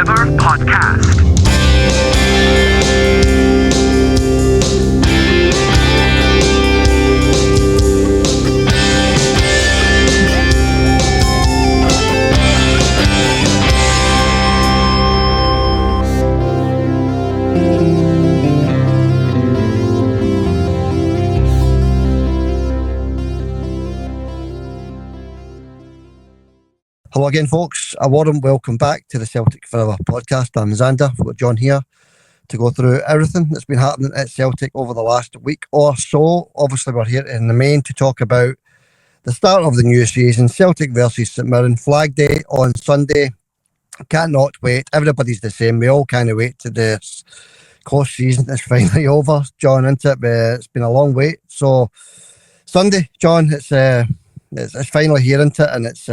River Podcast. Hello again, folks. A warm welcome back to the Celtic Forever podcast. I'm Xander. We've got John here to go through everything that's been happening at Celtic over the last week or so. Obviously, we're here in the main to talk about the start of the new season, Celtic versus St Mirren, Flag Day on Sunday. Cannot wait. Everybody's the same. We all kind of wait to this close season is finally over, John, isn't it? It's been a long wait. So, Sunday, John, it's finally here, isn't it? And it's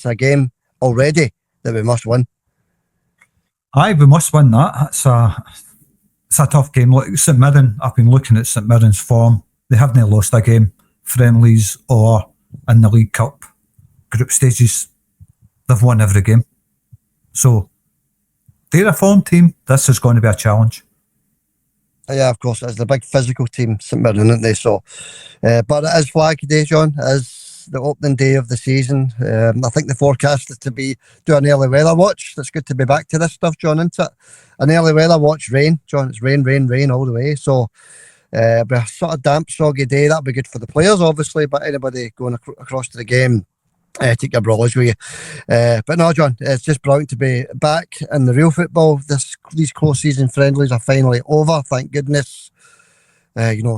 a game already that we must win. Aye, we must win that. It's a tough game. Look, St Mirren, I've been looking at St Mirren's form. They haven't lost a game, friendlies or in the League Cup group stages. They've won every game. So, they're a form team. This is going to be a challenge. Yeah, of course, it's the big physical team, St Mirren, isn't they? So, but it is Flag Day, John. It is the opening day of the season. I think the forecast is to do an early weather watch. It's good to be back to this stuff, John, isn't it? An early weather watch, rain, John. It's rain all the way. So, be a sort of damp, soggy day. That'll be good for the players, obviously, but anybody going across to the game, take your umbrellas with you. But no, John, it's just brilliant to be back in the real football. These close season friendlies are finally over, thank goodness.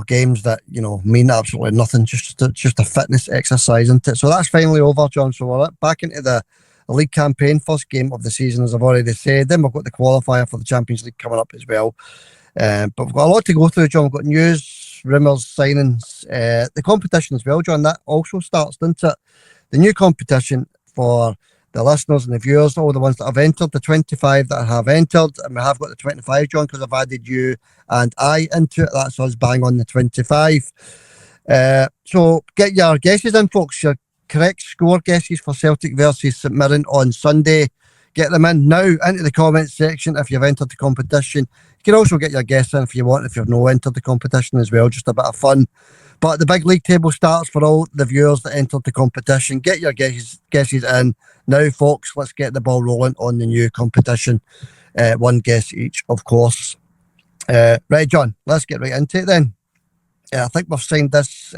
Games that, mean absolutely nothing, just a fitness exercise, isn't it? So that's finally over, John. So we're back into the league campaign, first game of the season, as I've already said. Then we've got the qualifier for the Champions League coming up as well. But we've got a lot to go through, John. We've got news, rumours, signings, the competition as well, John. That also starts, doesn't it? The new competition for the listeners and the viewers, all the ones that have entered, the 25 that have entered, and we have got the 25, John, because I've added you and I into it. That's us bang on the 25. So get your guesses in, folks. Your correct score guesses for Celtic versus St Mirren on Sunday. Get them in now into the comments section if you've entered the competition. You can also get your guess in if you want, if you've not entered the competition as well. Just a bit of fun. But the big league table starts for all the viewers that entered the competition. Get your guesses in now, folks. Let's get the ball rolling on the new competition. One guess each, of course. Right, John, let's get right into it then. I think we've signed this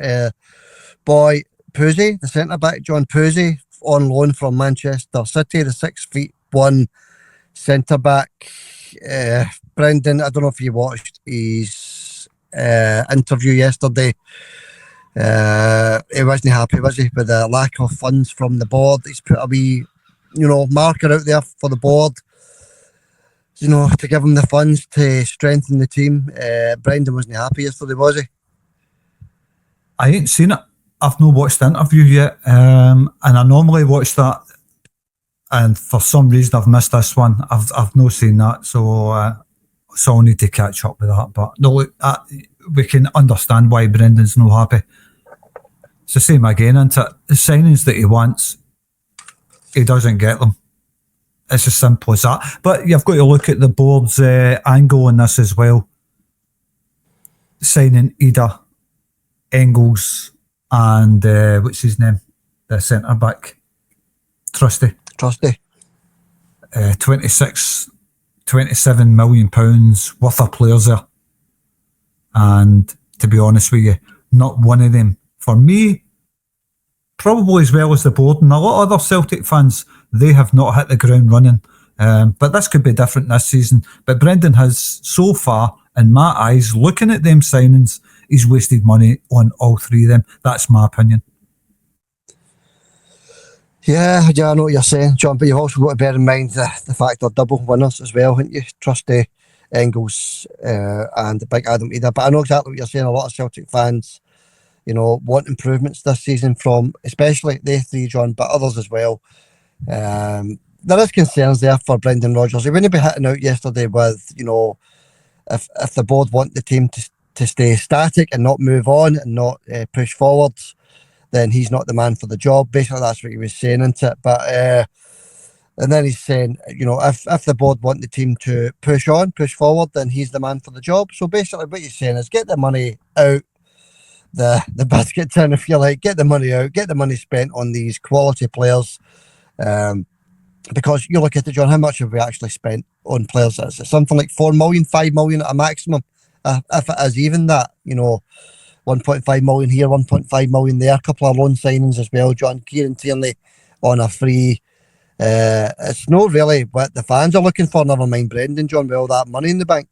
boy, Puzzi, the centre-back, John Puzzi, on loan from Manchester City, the 6'1" centre-back. Brendan, I don't know if you watched his interview yesterday. He wasn't happy, was he, with the lack of funds from the board. He's put a wee, marker out there for the board, to give him the funds to strengthen the team. Brendan wasn't happy yesterday, was he? I ain't seen it. I've not watched the interview yet, and I normally watch that, and for some reason I've missed this one. I've not seen that, so I'll need to catch up with that. But no, look, we can understand why Brendan's not happy. It's the same again, isn't it? The signings that he wants, he doesn't get them. It's as simple as that. But you've got to look at the board's angle on this as well. Signing Ida, Engels, and what's his name? The centre back, Trusty. 27 million pounds worth of players there. And to be honest with you, not one of them, for me, probably as well as the board and a lot of other Celtic fans, they have not hit the ground running. But this could be different this season. But Brendan has, so far, in my eyes, looking at them signings, he's wasted money on all three of them. That's my opinion. Yeah, I know what you're saying, John, but you've also got to bear in mind the fact they're double winners as well, haven't you? Trusty, Engels, and the big Adam Ida. But I know exactly what you're saying. A lot of Celtic fans, want improvements this season from, especially they three, John, but others as well. There is concerns there for Brendan Rodgers. He wouldn't be hitting out yesterday with, if the board want the team to stay static and not move on and not push forwards, then he's not the man for the job. Basically, that's what he was saying, isn't it? But And then he's saying, if the board want the team to push forward, then he's the man for the job. So basically what he's saying is get the money out the basket tin, if you like, get the money out, get the money spent on these quality players. Because you look at it, John, how much have we actually spent on players? Is it something like 4 million, 5 million at a maximum? If it is even that, 1.5 million here, 1.5 million there, a couple of loan signings as well, John. Kieran Tierney on a free. It's not really what the fans are looking for, never mind Brendan, John, with all that money in the bank.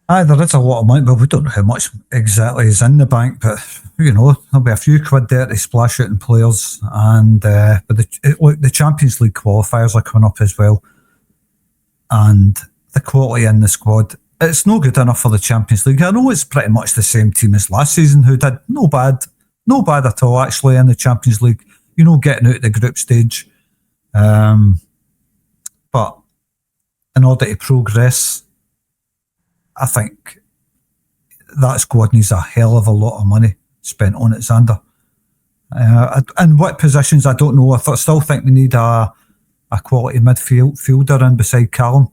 Aye, there is a lot of money, but we don't know how much exactly is in the bank, but there'll be a few quid there to splash out in players, and but the Champions League qualifiers are coming up as well, and the quality in the squad, it's no good enough for the Champions League. I know it's pretty much the same team as last season, who did no bad at all actually in the Champions League, getting out of the group stage, but in order to progress, I think that squad needs a hell of a lot of money spent on it, Xander. And what positions, I don't know. I still think we need a quality midfielder in beside Callum.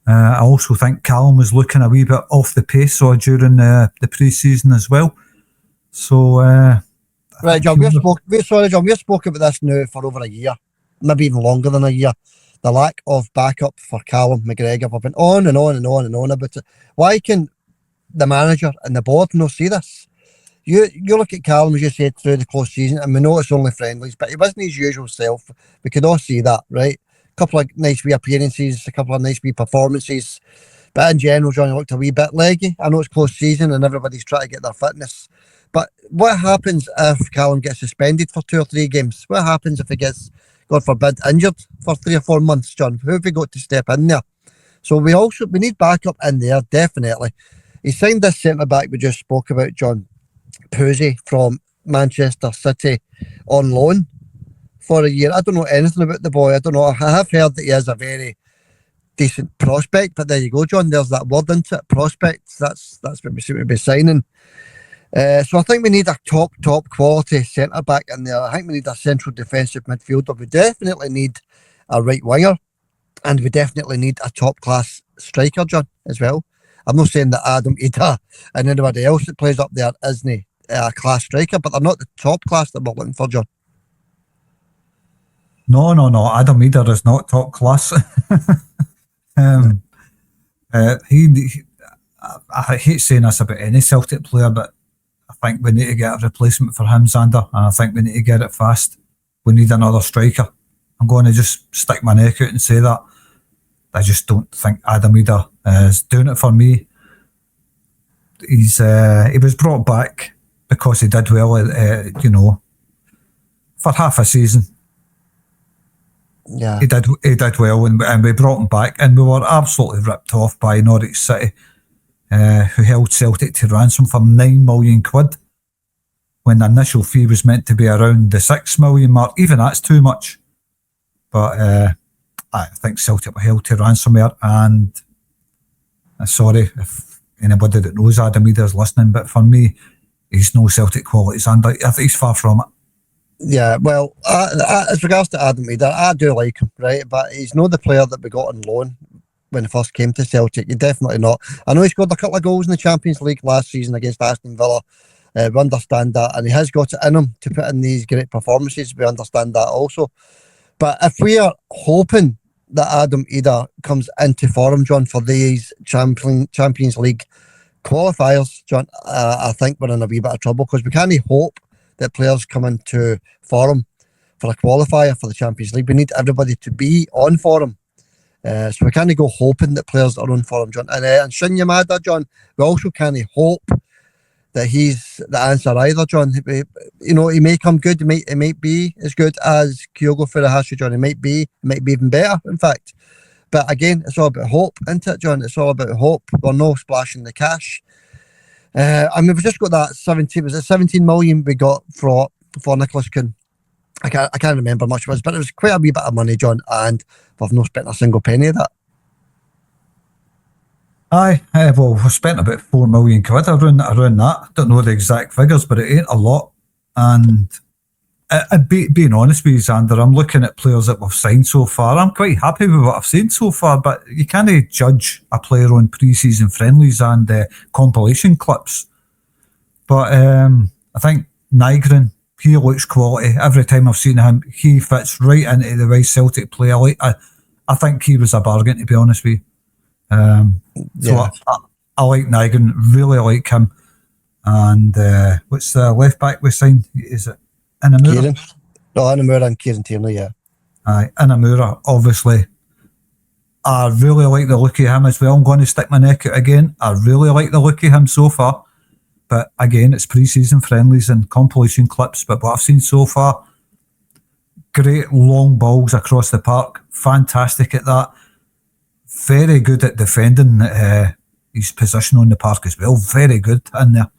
I also think Callum was looking a wee bit off the pace during the pre-season as well. So, right, John, we've spoken about this now for over a year, maybe even longer than a year. The lack of backup for Callum McGregor. We've been on and on and on and on about it. Why can the manager and the board not see this? You look at Callum, as you said, through the close season, and we know it's only friendlies, but he wasn't his usual self. We could all see that, right? A couple of nice wee appearances, a couple of nice wee performances, but in general, John, he looked a wee bit leggy. I know it's close season and everybody's trying to get their fitness, but what happens if Callum gets suspended for 2 or 3 games? What happens if he gets, God forbid, injured for 3 or 4 months, John? Who have we got to step in there? So we need backup in there, definitely. He signed this centre back we just spoke about, John, Pusey, from Manchester City on loan for a year. I don't know anything about the boy. I don't know. I have heard that he is a very decent prospect, but there you go, John. There's that word into it, prospects. That's what we seem to be signing. So I think we need a top quality centre back in there. I think we need a central defensive midfielder. We definitely need a right winger, and we definitely need a top class striker, John, as well. I'm not saying that Adam Ida and anybody else that plays up there isn't a class striker, but they're not the top class that we're looking for, John. No. Adam Ida is not top class. I hate saying this about any Celtic player, but I think we need to get a replacement for him, Xander, and I think we need to get it fast. We need another striker. I'm going to just stick my neck out and say that. I just don't think Adam Ida is doing it for me. He was brought back because he did well, for half a season. Yeah, he did well, and we brought him back, and we were absolutely ripped off by Norwich City, who held Celtic to ransom for 9 million quid, when the initial fee was meant to be around the 6 million mark. Even that's too much. But I think Celtic were held to ransom there, and sorry if anybody that knows Adam Ida is listening, but for me, he's no Celtic qualities, and I think he's far from it. Yeah, well, as regards to Adam Ida, I do like him, right? But he's not the player that we got on loan when he first came to Celtic. He's definitely not. I know he scored a couple of goals in the Champions League last season against Aston Villa. We understand that, and he has got it in him to put in these great performances. We understand that also. But if we are hoping that Adam Ida comes into form, John, for these Champions League qualifiers, John, I think we're in a wee bit of trouble, because we can't hope that players come into form for a qualifier for the Champions League. We need everybody to be on form. So we can't go hoping that players are on form, John. And Shin Yamada, John, we also can't hope that he's the answer either, John. He may come good. He might be as good as Kyogo Furuhashi, John. He might be even better, in fact. But again, it's all about hope, isn't it, John? It's all about hope. We're no splashing the cash. We've just got that 17 million we got for Nicholas Kuhn. I can't remember much of it, but it was quite a wee bit of money, John, and we've not spent a single penny of that. Aye, well, we've spent about 4 million quid around that. Don't know the exact figures, but it ain't a lot. And Being honest with you, Xander, I'm looking at players that we've signed so far. I'm quite happy with what I've seen so far, but you can't judge a player on pre-season friendlies and compilation clips. But I think Nygren, he looks quality. Every time I've seen him, he fits right into the right Celtic player. I think he was a bargain, to be honest with you. So I like Nygren, really like him. And what's the left back we signed? Is it Inamura? Inamura and Kieran Tierney, yeah. Aye, Inamura, obviously. I really like the look of him as well. I'm going to stick my neck out again. I really like the look of him so far. But again, it's pre-season friendlies and compilation clips. But what I've seen so far, great long balls across the park. Fantastic at that. Very good at defending his position on the park as well. Very good in there.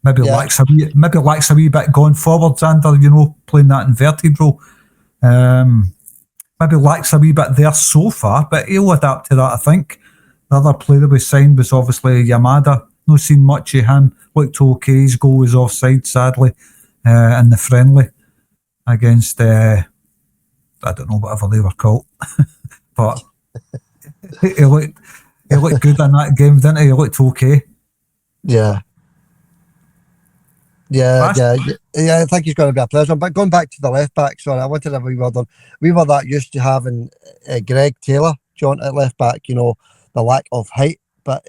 Maybe lacks a wee bit going forward, Xander, playing that inverted role. Maybe lacks a wee bit there so far, but he'll adapt to that, I think. The other player we signed was obviously Yamada. Not seen much of him. Looked okay. His goal was offside, sadly, in the friendly against, I don't know, whatever they were called. But he looked good in that game, didn't he? He looked okay. Yeah. I think he's going to be a pleasure. But going back to the left back, sorry, I wanted to have a wee word on. We were that used to having Greg Taylor, John, at left back. The lack of height, but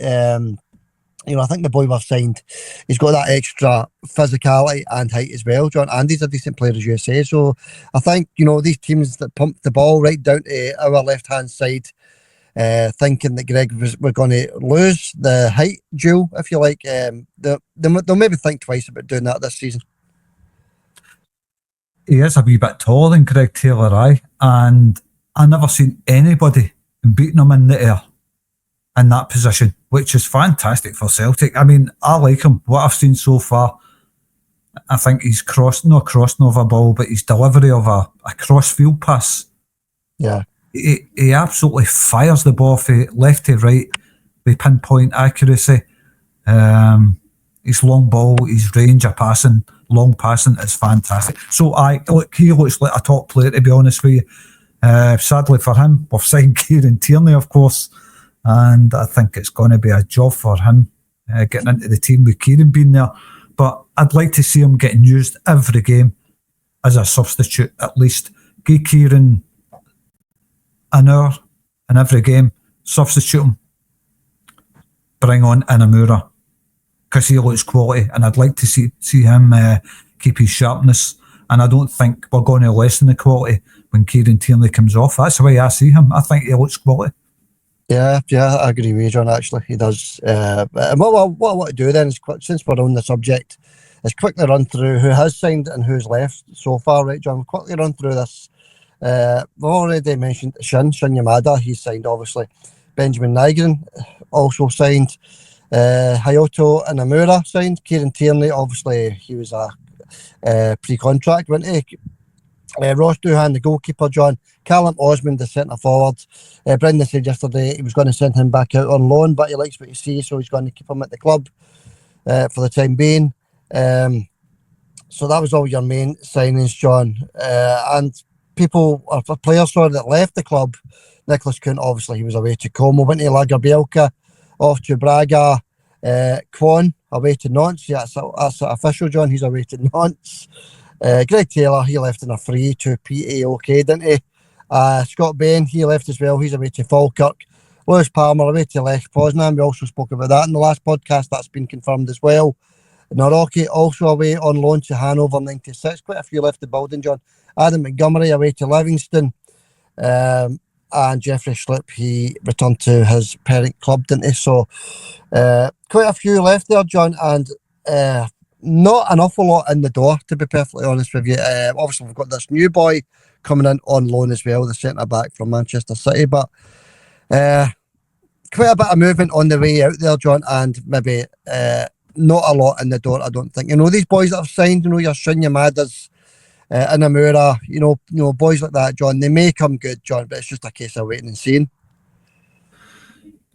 I think the boy we've signed, he's got that extra physicality and height as well, John. And he's a decent player, as you say. So I think these teams that pump the ball right down to our left hand side, thinking that Greg we're going to lose the height duel, if you like. They'll maybe think twice about doing that this season. He is a wee bit taller than Greg Taylor, and I never seen anybody beating him in the air in that position, which is fantastic for Celtic. I mean, I like him. What I've seen so far, I think he's not crossing over a ball, but his delivery of a cross-field pass. Yeah. He absolutely fires the ball from left to right with pinpoint accuracy. His long ball, his range of passing, long passing is fantastic. So he looks like a top player, to be honest with you. Sadly for him, we've signed Kieran Tierney, of course, and I think it's going to be a job for him getting into the team with Kieran being there. But I'd like to see him getting used every game as a substitute, at least. Give Kieran an hour in every game, substitute him, bring on Inamura, because he looks quality, and I'd like to see him keep his sharpness, and I don't think we're going to lessen the quality when Kieran Tierney comes off. That's the way I see him. I think he looks quality. Yeah, I agree with you, John, actually. He does. What I want to do then is, since we're on the subject, is quickly run through who has signed and who's left so far, right, John? We'll quickly run through this. We've already mentioned Shin Yamada. He's signed, obviously. Benjamin Nygren also signed. Hayato Inamura signed. Kieran Tierney, obviously, he was a pre-contract, wasn't he? Ross Doohan, the goalkeeper, John. Callum Osmond, the centre forward. Brendan said yesterday he was going to send him back out on loan, but he likes what he sees, so he's going to keep him at the club for the time being. So that was all your main signings, John. And players that left the club. Nicholas Kuhn, obviously, he was away to Como. Went to Lagerbielka, off to Braga. Kwon, away to Nantes. Yeah, that's official, John. He's away to Nantes. Greg Taylor, he left in a free to PAOK, didn't he? Scott Bain, he left as well. He's away to Falkirk. Lewis Palmer away to Lech Poznan. We also spoke about that in the last podcast. That's been confirmed as well. Naroki also away on loan to Hanover 96. Quite a few left the building, John. Adam Montgomery away to Livingston. And Jeffrey Schlupp, he returned to his parent club, didn't he? So quite a few left there, John, and not an awful lot in the door, to be perfectly honest with you. Obviously, we've got this new boy coming in on loan as well, the centre-back from Manchester City, but quite a bit of movement on the way out there, John, and maybe not a lot in the door, I don't think. These boys that have signed, your Shin Yamadas, Inamura, boys like that, John, they may come good, John, but it's just a case of waiting and seeing.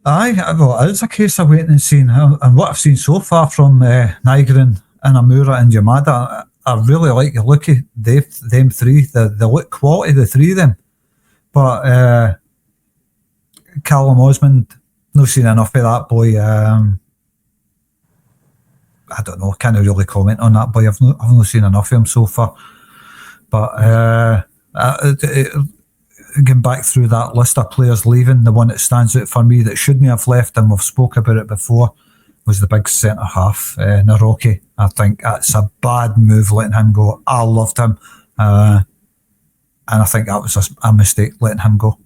Aye, well, it's a case of waiting and seeing. And what I've seen so far from Nygren, Inamura and Yamada, I really like the look of them three. The look quality, the three of them. But Callum Osmond, not seen enough of that boy. I don't know. Can't really comment on that boy. I've not seen enough of him so far. But getting back through that list of players leaving, the one that stands out for me that shouldn't have left, and we've spoke about it before, was the big centre half, Naroki. I think that's a bad move letting him go. I loved him, and I think that was a mistake letting him go.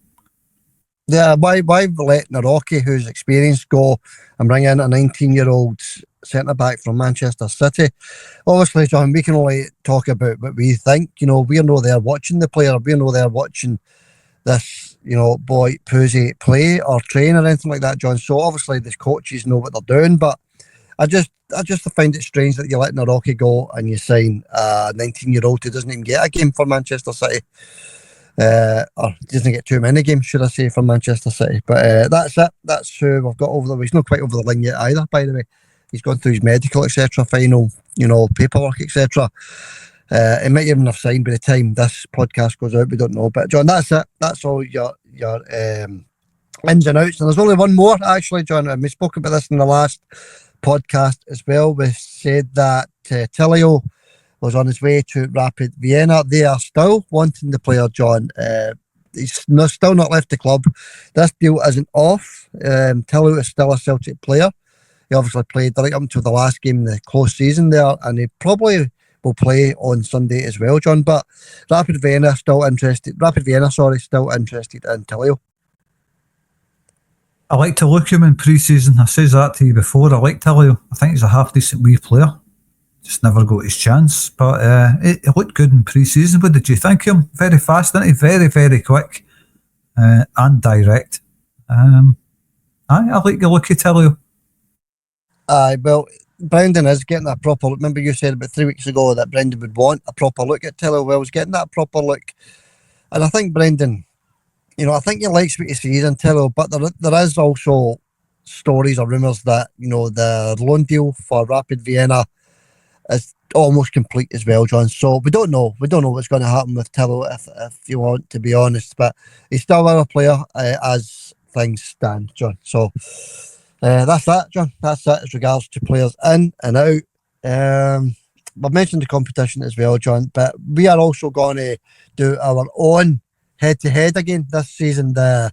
Yeah, why let Naroki, who's experienced, go and bring in a 19-year-old centre-back from Manchester City? Obviously, John, we can only talk about what we think. We're not there watching the player. We're not there watching this, boy Poosie play or train or anything like that, John. So obviously the coaches know what they're doing, but I just find it strange that you let Naroki go and you sign a 19-year-old who doesn't even get a game for Manchester City. Or doesn't get too many games, should I say, from Manchester City. But that's it. That's who we've got over the way. He's not quite over the line yet either, by the way. He's gone through his medical, etc., final, paperwork, etc. He might even have signed by the time this podcast goes out. We don't know. But John, that's it. That's all your ins and outs. And there's only one more, actually, John. And we spoke about this in the last podcast as well. We said that Tilio was on his way to Rapid Vienna. They are still wanting the player, John. He's still not left the club. This deal isn't off. Tilio is still a Celtic player. He obviously played right up until the last game in the close season there, and he probably will play on Sunday as well, John. But Rapid Vienna, still interested in Tilio. I like to look at him in pre-season. I says that to you before. I like Tilio. I think he's a half decent wee player. Just never got his chance. But it looked good in pre-season. What did you think of him? Very fast, isn't he? Very, very quick and direct. I like the look of Tilio. Well, Brendan is getting a proper look. Remember you said about 3 weeks ago that Brendan would want a proper look at Tilio. Well, he's getting that proper look. And I think Brendan, I think he likes what he sees in Tilio, but there is also stories or rumours that, the loan deal for Rapid Vienna is almost complete as well, John. So we don't know. We don't know what's going to happen with Tilio, if you want to be honest. But he's still our player as things stand, John. So that's that, John. That's it as regards to players in and out. We've mentioned the competition as well, John, but we are also going to do our own head-to-head again this season, the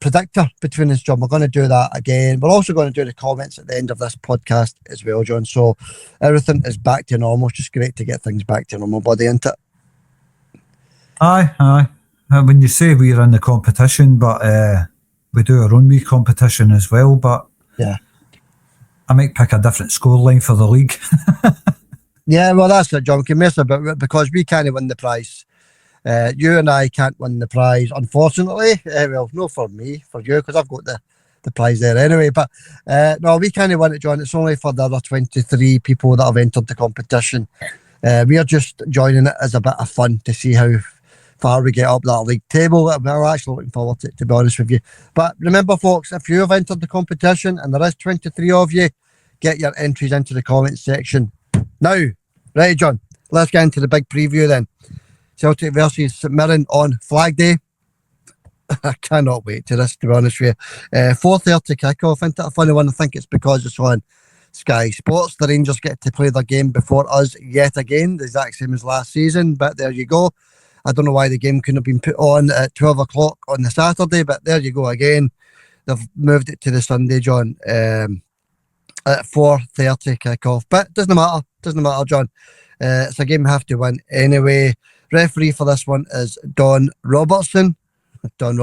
predictor between us, John. We're going to do that again. We're also going to do the comments at the end of this podcast as well, John. So everything is back to normal. It's just great to get things back to normal, buddy, isn't it? Aye. When you say we're in the competition, but we do our own wee competition as well, but yeah, I might pick a different scoreline for the league. Yeah, well, that's it, John. We can mess about it because we can't win the prize. You and I can't win the prize, unfortunately. Well, no for me, for you, because I've got the prize there anyway. But no, we can't win it, John. It's only for the other 23 people that have entered the competition. We are just joining it as a bit of fun to see how far we get up that league table. We're actually looking forward to be honest with you. But remember, folks, if you have entered the competition and there is 23 of you, get your entries into the comments section now. Right, John, let's get into the big preview then. Celtic versus St Mirren on Flag Day. I cannot wait to this, to be honest with you. 4:30 kickoff. Isn't it a funny one? I think it's because it's on Sky Sports. The Rangers get to play their game before us yet again, the exact same as last season, but there you go. I don't know why the game couldn't have been put on at 12 o'clock on the Saturday, but there you go again. They've moved it to the Sunday, John, at 4:30 kickoff. But it doesn't matter, John. It's a game we have to win anyway. Referee for this one is Don Robertson. He done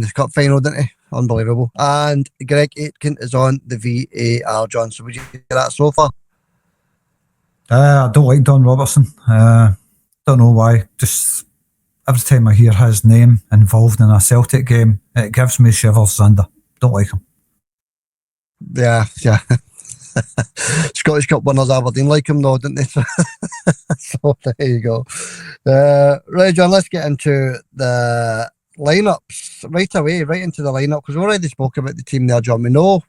the cup final, didn't he? Unbelievable. And Greg Aitken is on the VAR, John. So would you get that so far? I don't like Don Robertson. Don't know why. Just every time I hear his name involved in a Celtic game, it gives me shivers, Xander. Don't like him. Yeah. Scottish Cup winners Aberdeen like him though, didn't they? So there you go. Right, John, let's get into the lineups right away, right into the lineup, because we already spoke about the team there, John. We know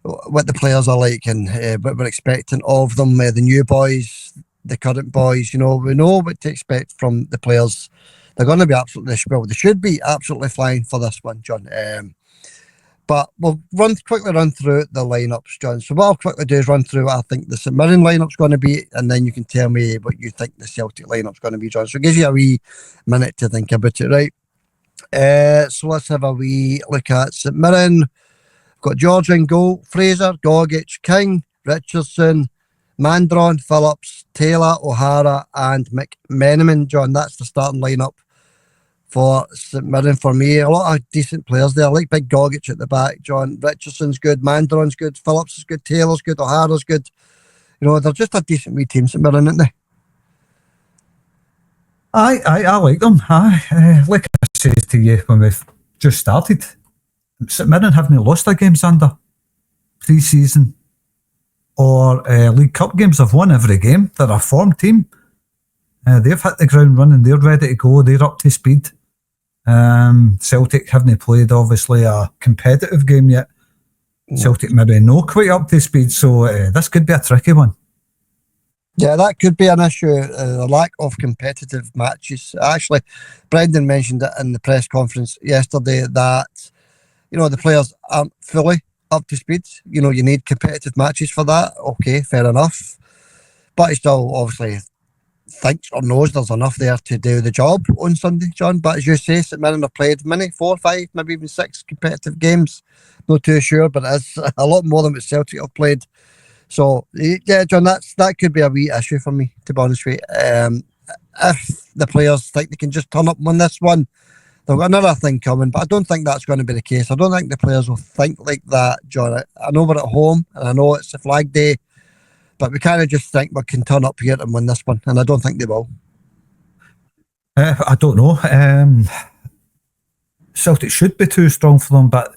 what the players are like and what we're expecting of them. The new boys, the current boys, we know what to expect from the players. They're going to be they should be absolutely flying for this one, John. But we'll quickly run through the lineups, John. So what I'll quickly do is run through what I think the St Mirren lineup's going to be, and then you can tell me what you think the Celtic lineup's going to be, John. So it gives you a wee minute to think about it, right? So let's have a wee look at St Mirren. Got George in goal, Fraser, Gogic, King, Richardson, Mandron, Phillips, Taylor, O'Hara, and McMenamin, John. That's the starting lineup for St Mirren for me. A lot of decent players there. I like big Gogic at the back, John. Richardson's good, Mandron's good, Phillips is good, Taylor's good, O'Hara's good. They're just a decent wee team, St Mirren, aren't they? I like them. Like I said to you when we've just started, St Mirren haven't lost their games under pre-season or League Cup games. They've won every game. They're a form team. They've hit the ground running. They're ready to go. They're up to speed. Celtic haven't played, obviously, a competitive game yet. Celtic maybe not quite up to speed, so this could be a tricky one. Yeah, that could be an issue, the lack of competitive matches. Actually, Brendan mentioned it in the press conference yesterday that, the players aren't fully up to speed. You need competitive matches for that. Okay, fair enough. But he still obviously thinks or knows there's enough there to do the job on Sunday, John. But as you say, St Mirren have played 4, 5, maybe even 6 competitive games. Not too sure, but it's a lot more than what Celtic have played. So, yeah, John, that could be a wee issue for me, to be honest with you. If the players think they can just turn up and win this one, they've got another thing coming, but I don't think that's going to be the case. I don't think the players will think like that, John. I know we're at home, and I know it's a flag day, but we kind of just think we can turn up here and win this one, and I don't think they will. I don't know. Celtic should be too strong for them, but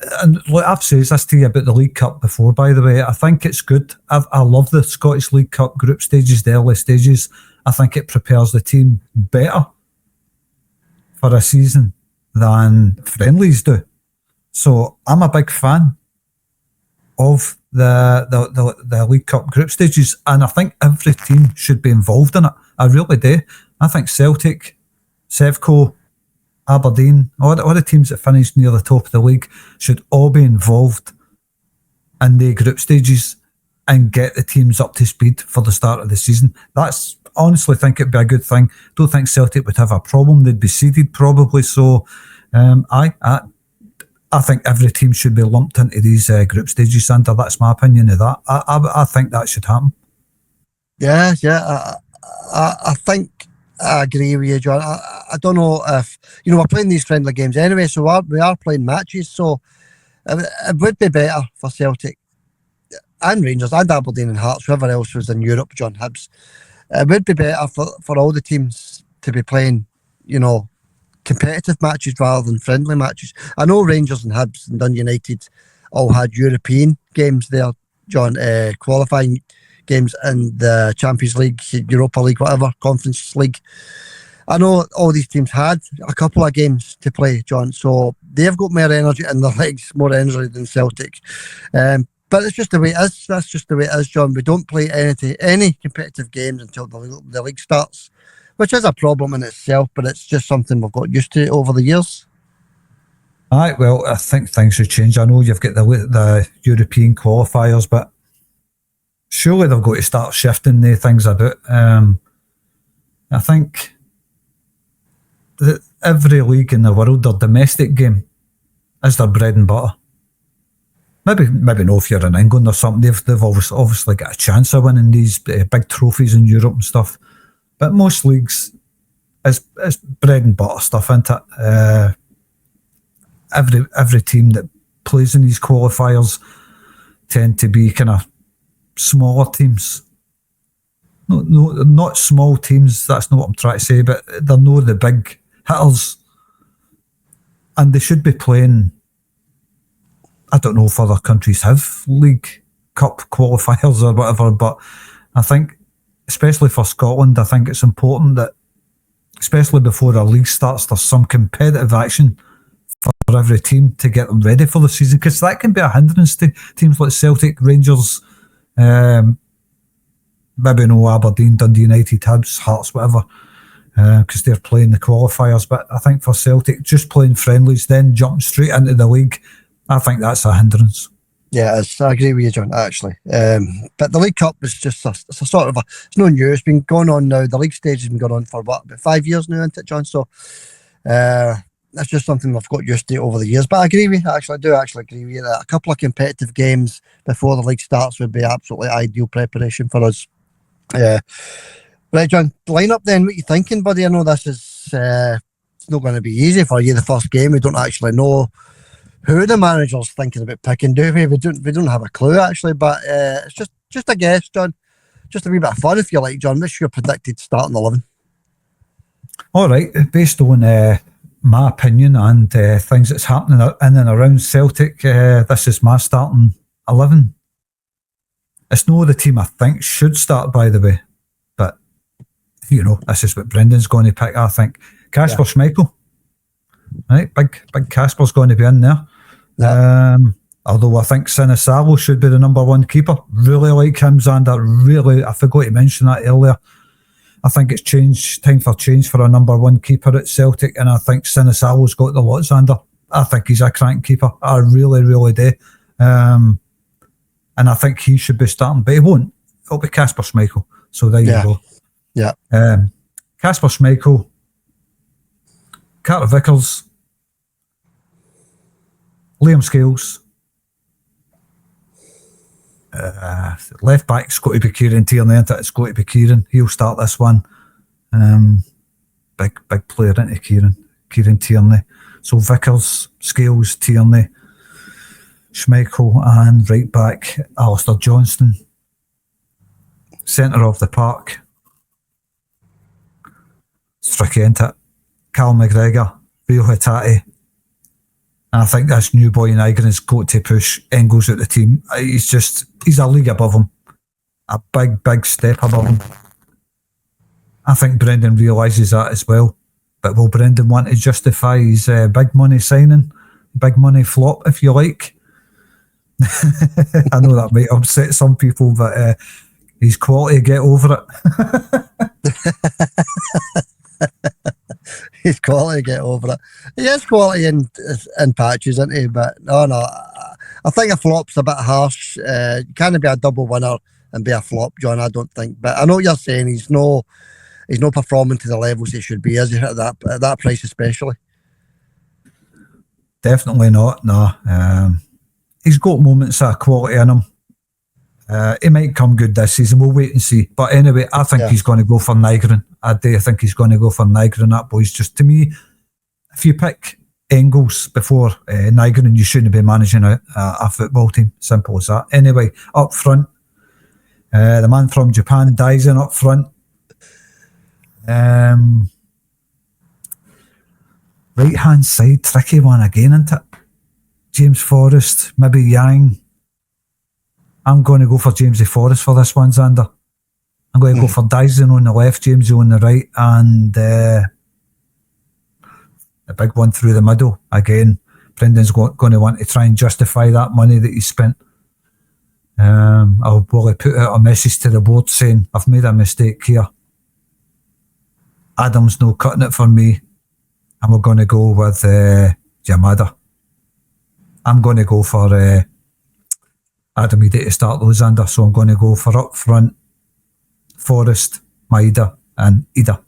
look, I've said this to you about the League Cup before, by the way. I think it's good. I love the Scottish League Cup group stages, the early stages. I think it prepares the team better for a season than friendlies do. So I'm a big fan of the League Cup group stages, and I think every team should be involved in it. I really do. I think Celtic, Sevco, Aberdeen, all the teams that finished near the top of the league should all be involved in the group stages and get the teams up to speed for the start of the season. That's honestly think it'd be a good thing. Don't think Celtic would have a problem. They'd be seeded probably. So I think every team should be lumped into these group stages, Sander. That's my opinion of that. I think that should happen. Yeah. I think I agree with you, John. I don't know if, we're playing these friendly games anyway, so we are playing matches, so it would be better for Celtic and Rangers and Aberdeen and Hearts, whoever else was in Europe, John, Hibs. It would be better for all the teams to be playing, competitive matches rather than friendly matches. I know Rangers and Hibs and Dundee United all had European games there, John, qualifying games in the Champions League, Europa League, whatever, Conference League. I know all these teams had a couple of games to play, John, so they've got more energy in their legs, more energy than Celtic. But it's just the way it is. That's just the way it is, John. We don't play any competitive games until the league starts, which is a problem in itself, but it's just something we've got used to over the years. Aye, well, I think things should change. I know you've got the European qualifiers, but surely they've got to start shifting the things about. I think that every league in the world, their domestic game is their bread and butter. Maybe not if you're in England or something. They've obviously got a chance of winning these big trophies in Europe and stuff. But most leagues is bread and butter stuff, isn't it? Every team that plays in these qualifiers tend to be kind of smaller teams. No, not small teams. That's not what I'm trying to say. But they're not the big hitters, and they should be playing. I don't know if other countries have League Cup qualifiers or whatever, but I think, especially for Scotland, I think it's important that, especially before a league starts, there's some competitive action for for every team to get them ready for the season, because that can be a hindrance to teams like Celtic, Rangers, maybe no Aberdeen, Dundee United, Hibs, Hearts, whatever, because they're playing the qualifiers. But I think for Celtic, just playing friendlies, then jumping straight into the league, I think that's a hindrance. Yeah, I agree with you, John, actually. But the League Cup is just it's a sort of it's no new. It's been going on now. The league stage has been going on for about 5 years now, isn't it, John? So that's just something I've got used to over the years. But I agree with you, actually. I do actually agree with you that a couple of competitive games before the league starts would be absolutely ideal preparation for us. Right, John, line up then. What are you thinking, buddy? I know this is it's not going to be easy for you, the first game. We don't actually know who the manager's thinking about picking, do we? We don't have a clue, actually, but it's just a guess, John. Just a wee bit of fun, if you like, John. What's your predicted starting 11? All right, based on my opinion and things that's happening in and around Celtic, this is my starting 11. It's not the team I think should start, by the way, but, this is what Brendan's going to pick, I think. Kasper Schmeichel. Right, big Kasper's going to be in there. Yeah. Although I think Sinisalo should be the number one keeper. Really like him, Xander. Really, I forgot to mention that earlier. I think it's time for change for a number one keeper at Celtic, and I think Sinisalo's got the lot, Xander. I think he's a crank keeper. I really, really do. And I think he should be starting, but he won't. It'll be Kasper Schmeichel. So there you go. Yeah. Kasper Schmeichel, Carter Vickers, Liam Scales, left back's got to be Kieran Tierney, isn't it? It's got to be Kieran. He'll start this one. Big player, isn't he, Kieran Tierney. So Vickers, Scales, Tierney, Schmeichel, and right back Alistair Johnston. Centre of the park. It's tricky, isn't it? Cal McGregor, Rio Hatate. And I think this new boy in Igor has got to push Engels out the team. He's a league above him. A big step above him. I think Brendan realises that as well. But will Brendan want to justify his big money signing? Big money flop, if you like? I know that might upset some people, but he's quality, get over it. He's quality, get over it. He is quality in patches, isn't he? But no, I think a flop's a bit harsh. You can't be a double winner and be a flop, John, I don't think. But I know what you're saying. He's no performing to the levels he should be, is he, at that price especially? Definitely not, no. He's got moments of quality in him. He might come good this season. We'll wait and see. But anyway, I think he's going to go for Nygren. I do think he's going to go for Nygren. That boy's just, to me, if you pick Engels before Nygren, you shouldn't be managing a football team. Simple as that. Anyway, up front, the man from Japan, Daisen up front. Right hand side, tricky one again, isn't it? James Forrest, maybe Yang. I'm going to go for Jamesy Forrest for this one, Xander. I'm going to go for Dyson on the left, Jamesy on the right, and the big one through the middle. Again, Brendan's going to want to try and justify that money that he spent. I'll probably put out a message to the board saying, I've made a mistake here. Adam's no cutting it for me. And we're going to go with Yamada. I'm going to go for Adam Ida to start those, Xander. So I'm going to go for up front, Forrest, Maida and Ida.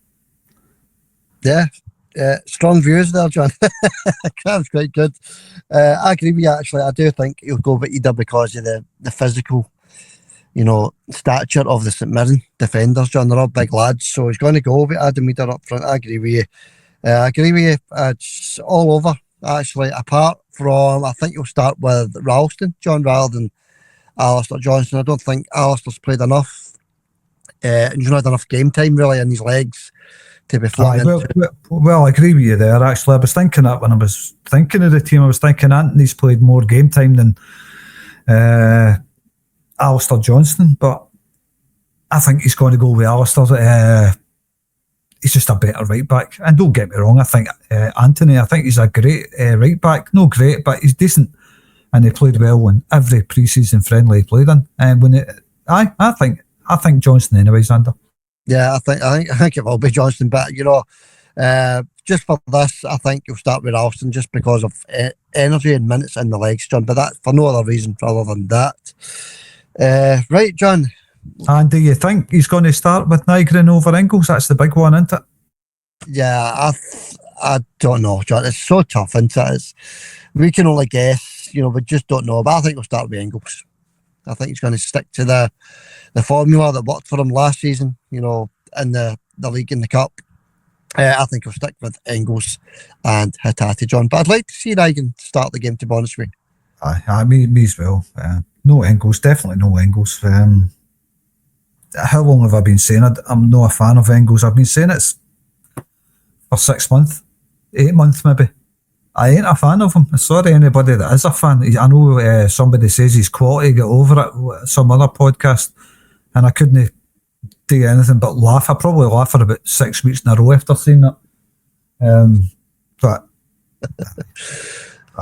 Yeah, strong views there, John. That's quite good. I agree with you, actually. I do think he'll go with Ida because of the physical, stature of the St Mirren defenders, John. They're all big lads, so he's going to go with Adam Ida up front. I agree with you. It's all over, actually, apart from, I think you'll start with Ralston, John, rather than Alistair Johnston. I don't think Alistair's played enough. He's not had enough game time, really, in his legs to be flying. Well, I agree with you there, actually. I was thinking that when I was thinking of the team. I was thinking Anthony's played more game time than Alistair Johnston, but I think he's going to go with Alistair. he's just a better right back. And don't get me wrong, I think Anthony, I think he's a great right back. No great, but he's decent. And he played well in every pre-season friendly he played in. And I think Johnson anyway, Xander. Yeah, I think it will be Johnson, but just for this, I think you'll start with Alston just because of energy and minutes in the legs, John. But that for no other reason other than that. Right, John. And do you think he's going to start with Nygren over Ingles? That's the big one, isn't it? Yeah, I don't know, John. It's so tough, isn't it? We can only guess, we just don't know. But I think we'll start with Ingles. I think he's going to stick to the formula that worked for him last season, in the league and the cup. I think he'll stick with Ingles and Hatate, John. But I'd like to see Nygren start the game, to be honest with you. Me as well. No Ingles, definitely no Ingles. How long have I been saying I'm not a fan of Ingles? I've been saying it for 6 months, 8 months maybe. I ain't a fan of him. Sorry, anybody that is a fan. I know somebody says he's quality, get over it, some other podcast, and I couldn't do anything but laugh. I probably laugh for about 6 weeks in a row after seeing that. But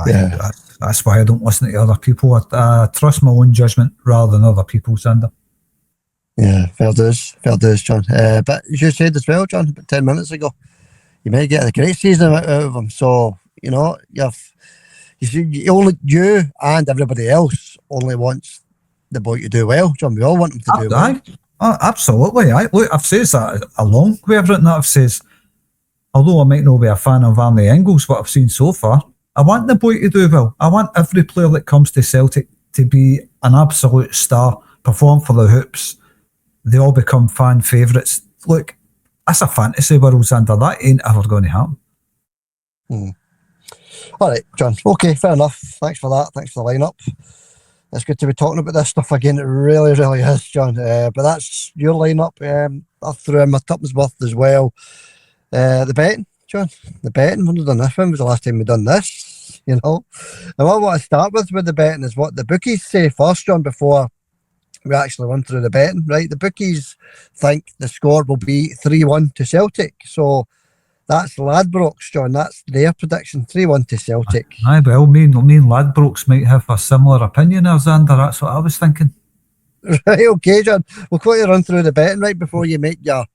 yeah, that's why I don't listen to other people. I trust my own judgment rather than other people's, Xander. Yeah, fair dues, John. But as you said as well, John, about 10 minutes ago, you may get a great season out of him. So, you and everybody else only wants the boy to do well, John. We all want him to do well. Absolutely. Look, I've said that along with everything that I've said. Although I might not be a fan of Arnie Ingles, what I've seen so far, I want the boy to do well. I want every player that comes to Celtic to be an absolute star, perform for the hoops. They all become fan favourites. Look, that's a fantasy world, Xander. That ain't ever going to happen. All right, John. Okay, fair enough. Thanks for that. Thanks for the lineup. It's good to be talking about this stuff again. It really, really is, John. But that's your lineup. I threw in my tuppence worth as well. The betting, John. The betting. When we done this? When was the last time we done this? And what I want to start with the betting is what the bookies say first, John, before we actually run through the betting, right? The bookies think the score will be 3-1 to Celtic. So that's Ladbrokes, John. That's their prediction, 3-1 to Celtic. Aye, well, me and Ladbrokes might have a similar opinion there, Xander. That's what I was thinking. Right, okay, John. We'll quickly run through the betting, right, before you make your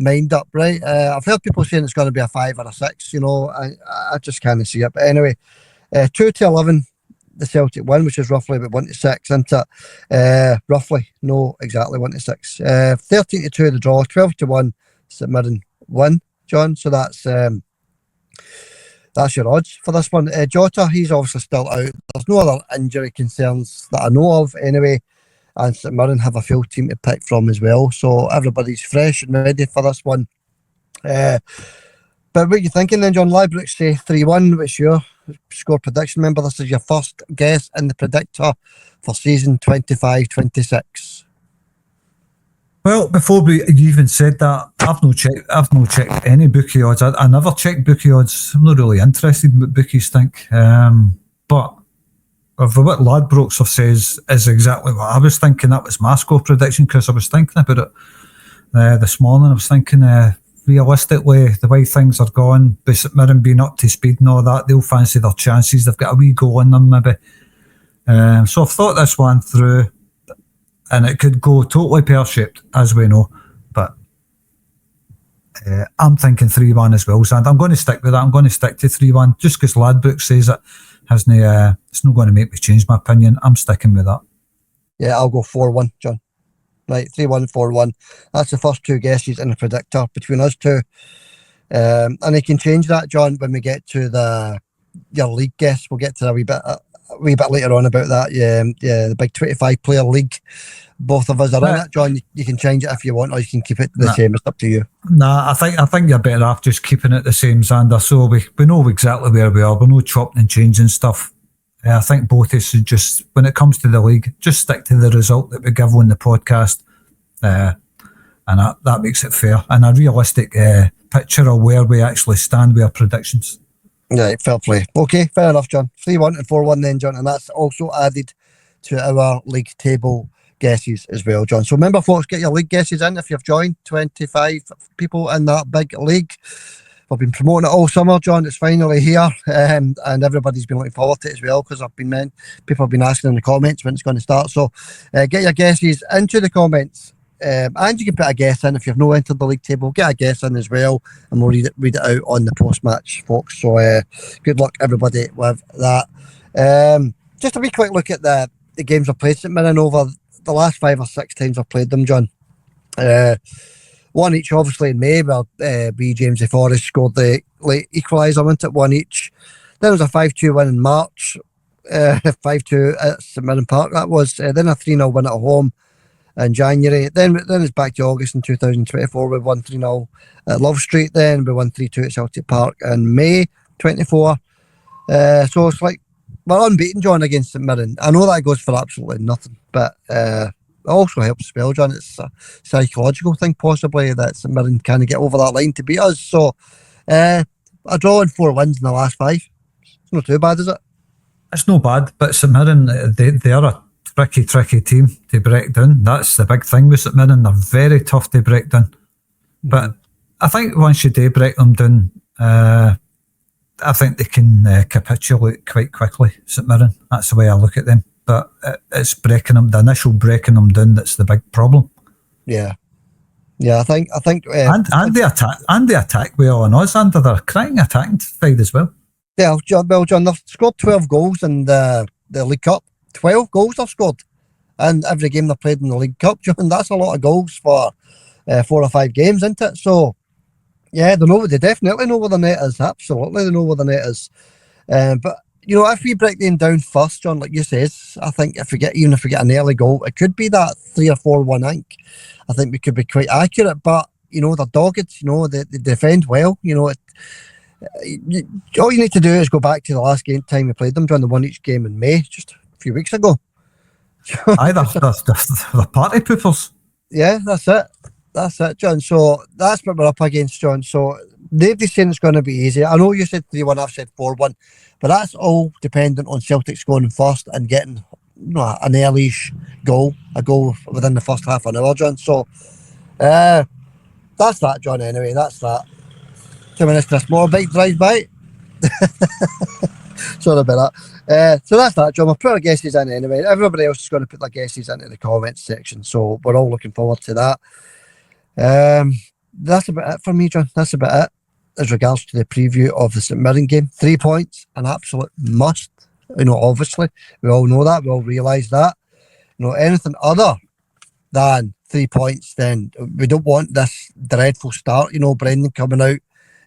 mind up, right? I've heard people saying it's going to be a 5 or a 6, I just can't see it. But anyway, 2 to 11. The Celtic win, which is roughly about 1 to 6, isn't it? Roughly, no, exactly 1 to 6. 13 to 2 the draw, 12 to 1 St Mirren win, John. So that's your odds for this one. Jota, he's obviously still out. There's no other injury concerns that I know of anyway, and St Mirren have a full team to pick from as well. So everybody's fresh and ready for this one. But what are you thinking then, John? Ladbrokes say 3-1. What's your score prediction? Remember, this is your first guess in the predictor for season 25-26. Well, before you even said that, I've no checked any bookie odds. I never check bookie odds. I'm not really interested in what bookies think. But what Ladbrokes have says is exactly what I was thinking. That was my score prediction, because I was thinking about it this morning. I was thinking realistically, the way things are going, with St Mirren being up to speed and all that, they'll fancy their chances. They've got a wee goal in them maybe. So I've thought this one through, and it could go totally pear-shaped, as we know. But I'm thinking 3-1 as well, and I'm going to stick with that. I'm going to stick to 3-1, just because Ladbrokes says it. It's not going to make me change my opinion. I'm sticking with that. Yeah, I'll go 4-1, John. Right, 3-1, 4-1. That's the first two guesses in the predictor between us two. And you can change that, John, when we get to your league guess. We'll get to that a wee bit later on about that. Yeah, the big 25-player league. Both of us are in it, John. You can change it if you want, or you can keep it the same. It's up to you. Nah, I think you're better off just keeping it the same, Xander. So we know exactly where we are. We're no chopping and changing stuff. I think both of us should just, when it comes to the league, just stick to the result that we give on the podcast. And that makes it fair. And a realistic picture of where we actually stand with our predictions. Right, fair play. Okay, fair enough, John. 3-1 and 4-1 then, John. And that's also added to our league table guesses as well, John. So remember, folks, get your league guesses in if you've joined. 25 people in that big league. We've been promoting it all summer, John. It's finally here, and everybody's been looking forward to it as well, because people have been asking in the comments when it's going to start. So get your guesses into the comments, and you can put a guess in if you've not entered the league table. Get a guess in as well, and we'll read it out on the post match, folks. So good luck, everybody, with that. Just a wee quick look at the games I've played St Mirren over the last 5 or 6 times I've played them, John. One each, obviously, in May, where B. James Forrest scored the late equaliser, went at 1 each. Then it was a 5-2 win in March, 5-2 at St Mirren Park, that was. Then a 3-0 win at home in January. Then it's back to August in 2024. We won 3-0 at Love Street. Then we won 3-2 at Celtic Park in May 24. So it's like, we're unbeaten, John, against St Mirren. I know that goes for absolutely nothing, but it also helps as well, John. It's a psychological thing, possibly, that St Mirren can't get over that line to beat us. So a draw and 4 wins in the last 5. It's not too bad, is it? It's no bad, but St Mirren, they are a tricky team to break down. That's the big thing with St Mirren. They're very tough to break down. But I think once you do break them down, I think they can capitulate quite quickly, St Mirren. That's the way I look at them. But it's breaking them, the initial breaking them down, that's the big problem. Yeah, I think. And the attack well on us, and they're cracking attacking side as well. Yeah, John, they've scored 12 goals in the League Cup. 12 goals they've scored in every game they've played in the League Cup, John. That's a lot of goals for 4 or 5 games, isn't it? So, yeah, they definitely know where the net is. Absolutely, they know where the net is. But, if we break them down first, John, like you says, I think if we get an early goal, it could be that 3 or 4-1 ink. I think we could be quite accurate, but, they're dogged, they defend well, all you need to do is go back to the last time we played them, John. They won each game in May, just a few weeks ago. Aye, they're party poopers. Yeah, that's it, John. So that's what we're up against, John. So nobody's saying it's going to be easy. I know you said 3-1, I've said 4-1, but that's all dependent on Celtic scoring first and getting an early-ish goal, a goal within the first half an hour, John. So that's that, John, anyway. That's that. 2 minutes to a motorbike drives by. Sorry about that. So that's that, John. We'll put our guesses in anyway. Everybody else is going to put their guesses into the comments section, so we're all looking forward to that. That's about it for me, John. That's about it as regards to the preview of the St Mirren game. 3 points, an absolute must. Obviously, we all know that. We all realise that. Anything other than 3 points, then we don't want this dreadful start. Brendan coming out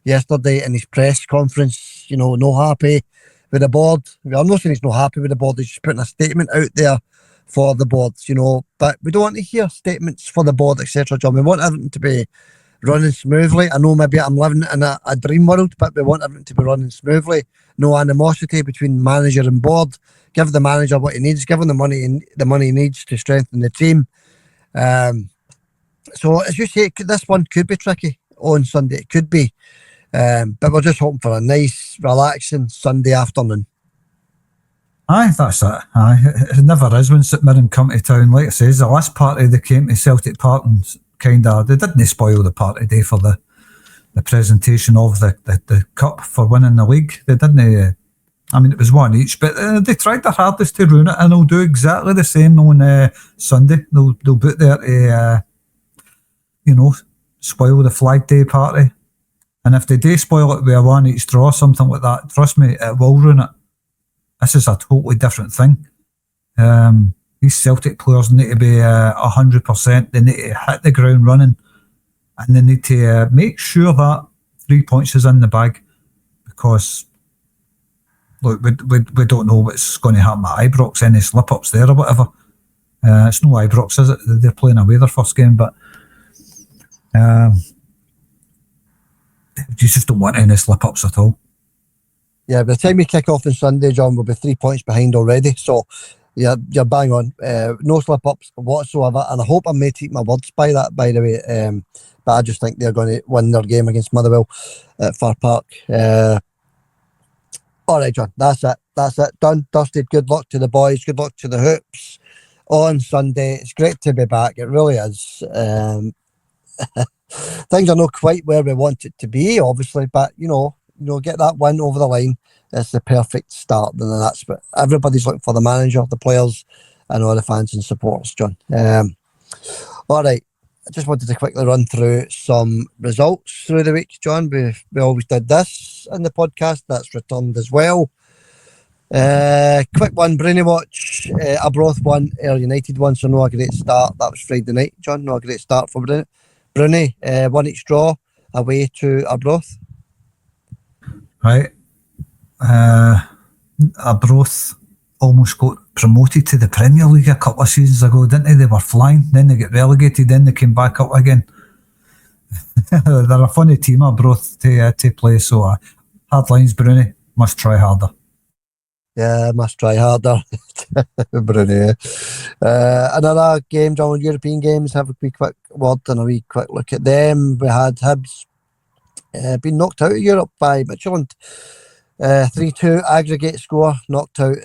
yesterday in his press conference, no happy with the board. I'm not saying he's not happy with the board, he's just putting a statement out there for the board, but we don't want to hear statements for the board, etc., John. We want everything to be running smoothly. I know maybe I'm living in a dream world, but we want everything to be running smoothly. No animosity between manager and board. Give the manager what he needs, give him the money he needs to strengthen the team. So as you say, this one could be tricky on Sunday. It could be. But we're just hoping for a nice, relaxing Sunday afternoon. Aye, that's it. Aye, it never is when St Mirren come to town. Like I says, the last party they came to Celtic Park and they didn't spoil the party day for the presentation of the cup for winning the league. They didn't. It was 1 each, but they tried their hardest to ruin it, and they'll do exactly the same on Sunday. They'll put there to spoil the Flag Day party. And if they do spoil it with a 1 each draw, something like that, trust me, it will ruin it. This is a totally different thing. These Celtic players need to be 100%. They need to hit the ground running, and they need to make sure that 3 points is in the bag, because look, we don't know what's going to happen at Ibrox, any slip-ups there or whatever. It's no Ibrox, is it? They're playing away their first game, but you just don't want any slip-ups at all. Yeah, by the time we kick off on Sunday, John, we'll be 3 points behind already. So, yeah, you're bang on. No slip-ups whatsoever. And I hope I may take my words by that, by the way. But I just think they're going to win their game against Motherwell at Fir Park. All right, John, that's it. Done, dusted. Good luck to the boys. Good luck to the Hoops on Sunday. It's great to be back. It really is. Things are not quite where we want it to be, obviously, but get that win over the line. It's the perfect start, and that's what everybody's looking for: the manager, the players, and all the fans and supporters, John. All right, I just wanted to quickly run through some results through the week, John. We always did this in the podcast. That's returned as well. Quick one, Brunei watch. Arbroath won, Ayr United won, so no a great start. That was Friday night, John. No a great start for Brunei. 1 each draw away to Arbroath. Right. Arbroath almost got promoted to the Premier League a couple of seasons ago, didn't they? They were flying, then they got relegated, then they came back up again. They're a funny team, Arbroath, to play, so hard lines, Brunei. Must try harder. Yeah, must try harder. Brunei. Another game, John, European games. Have a wee quick word and a wee quick look at them. We had Hibs been knocked out of Europe by Midtjylland. 3-2 aggregate score, knocked out,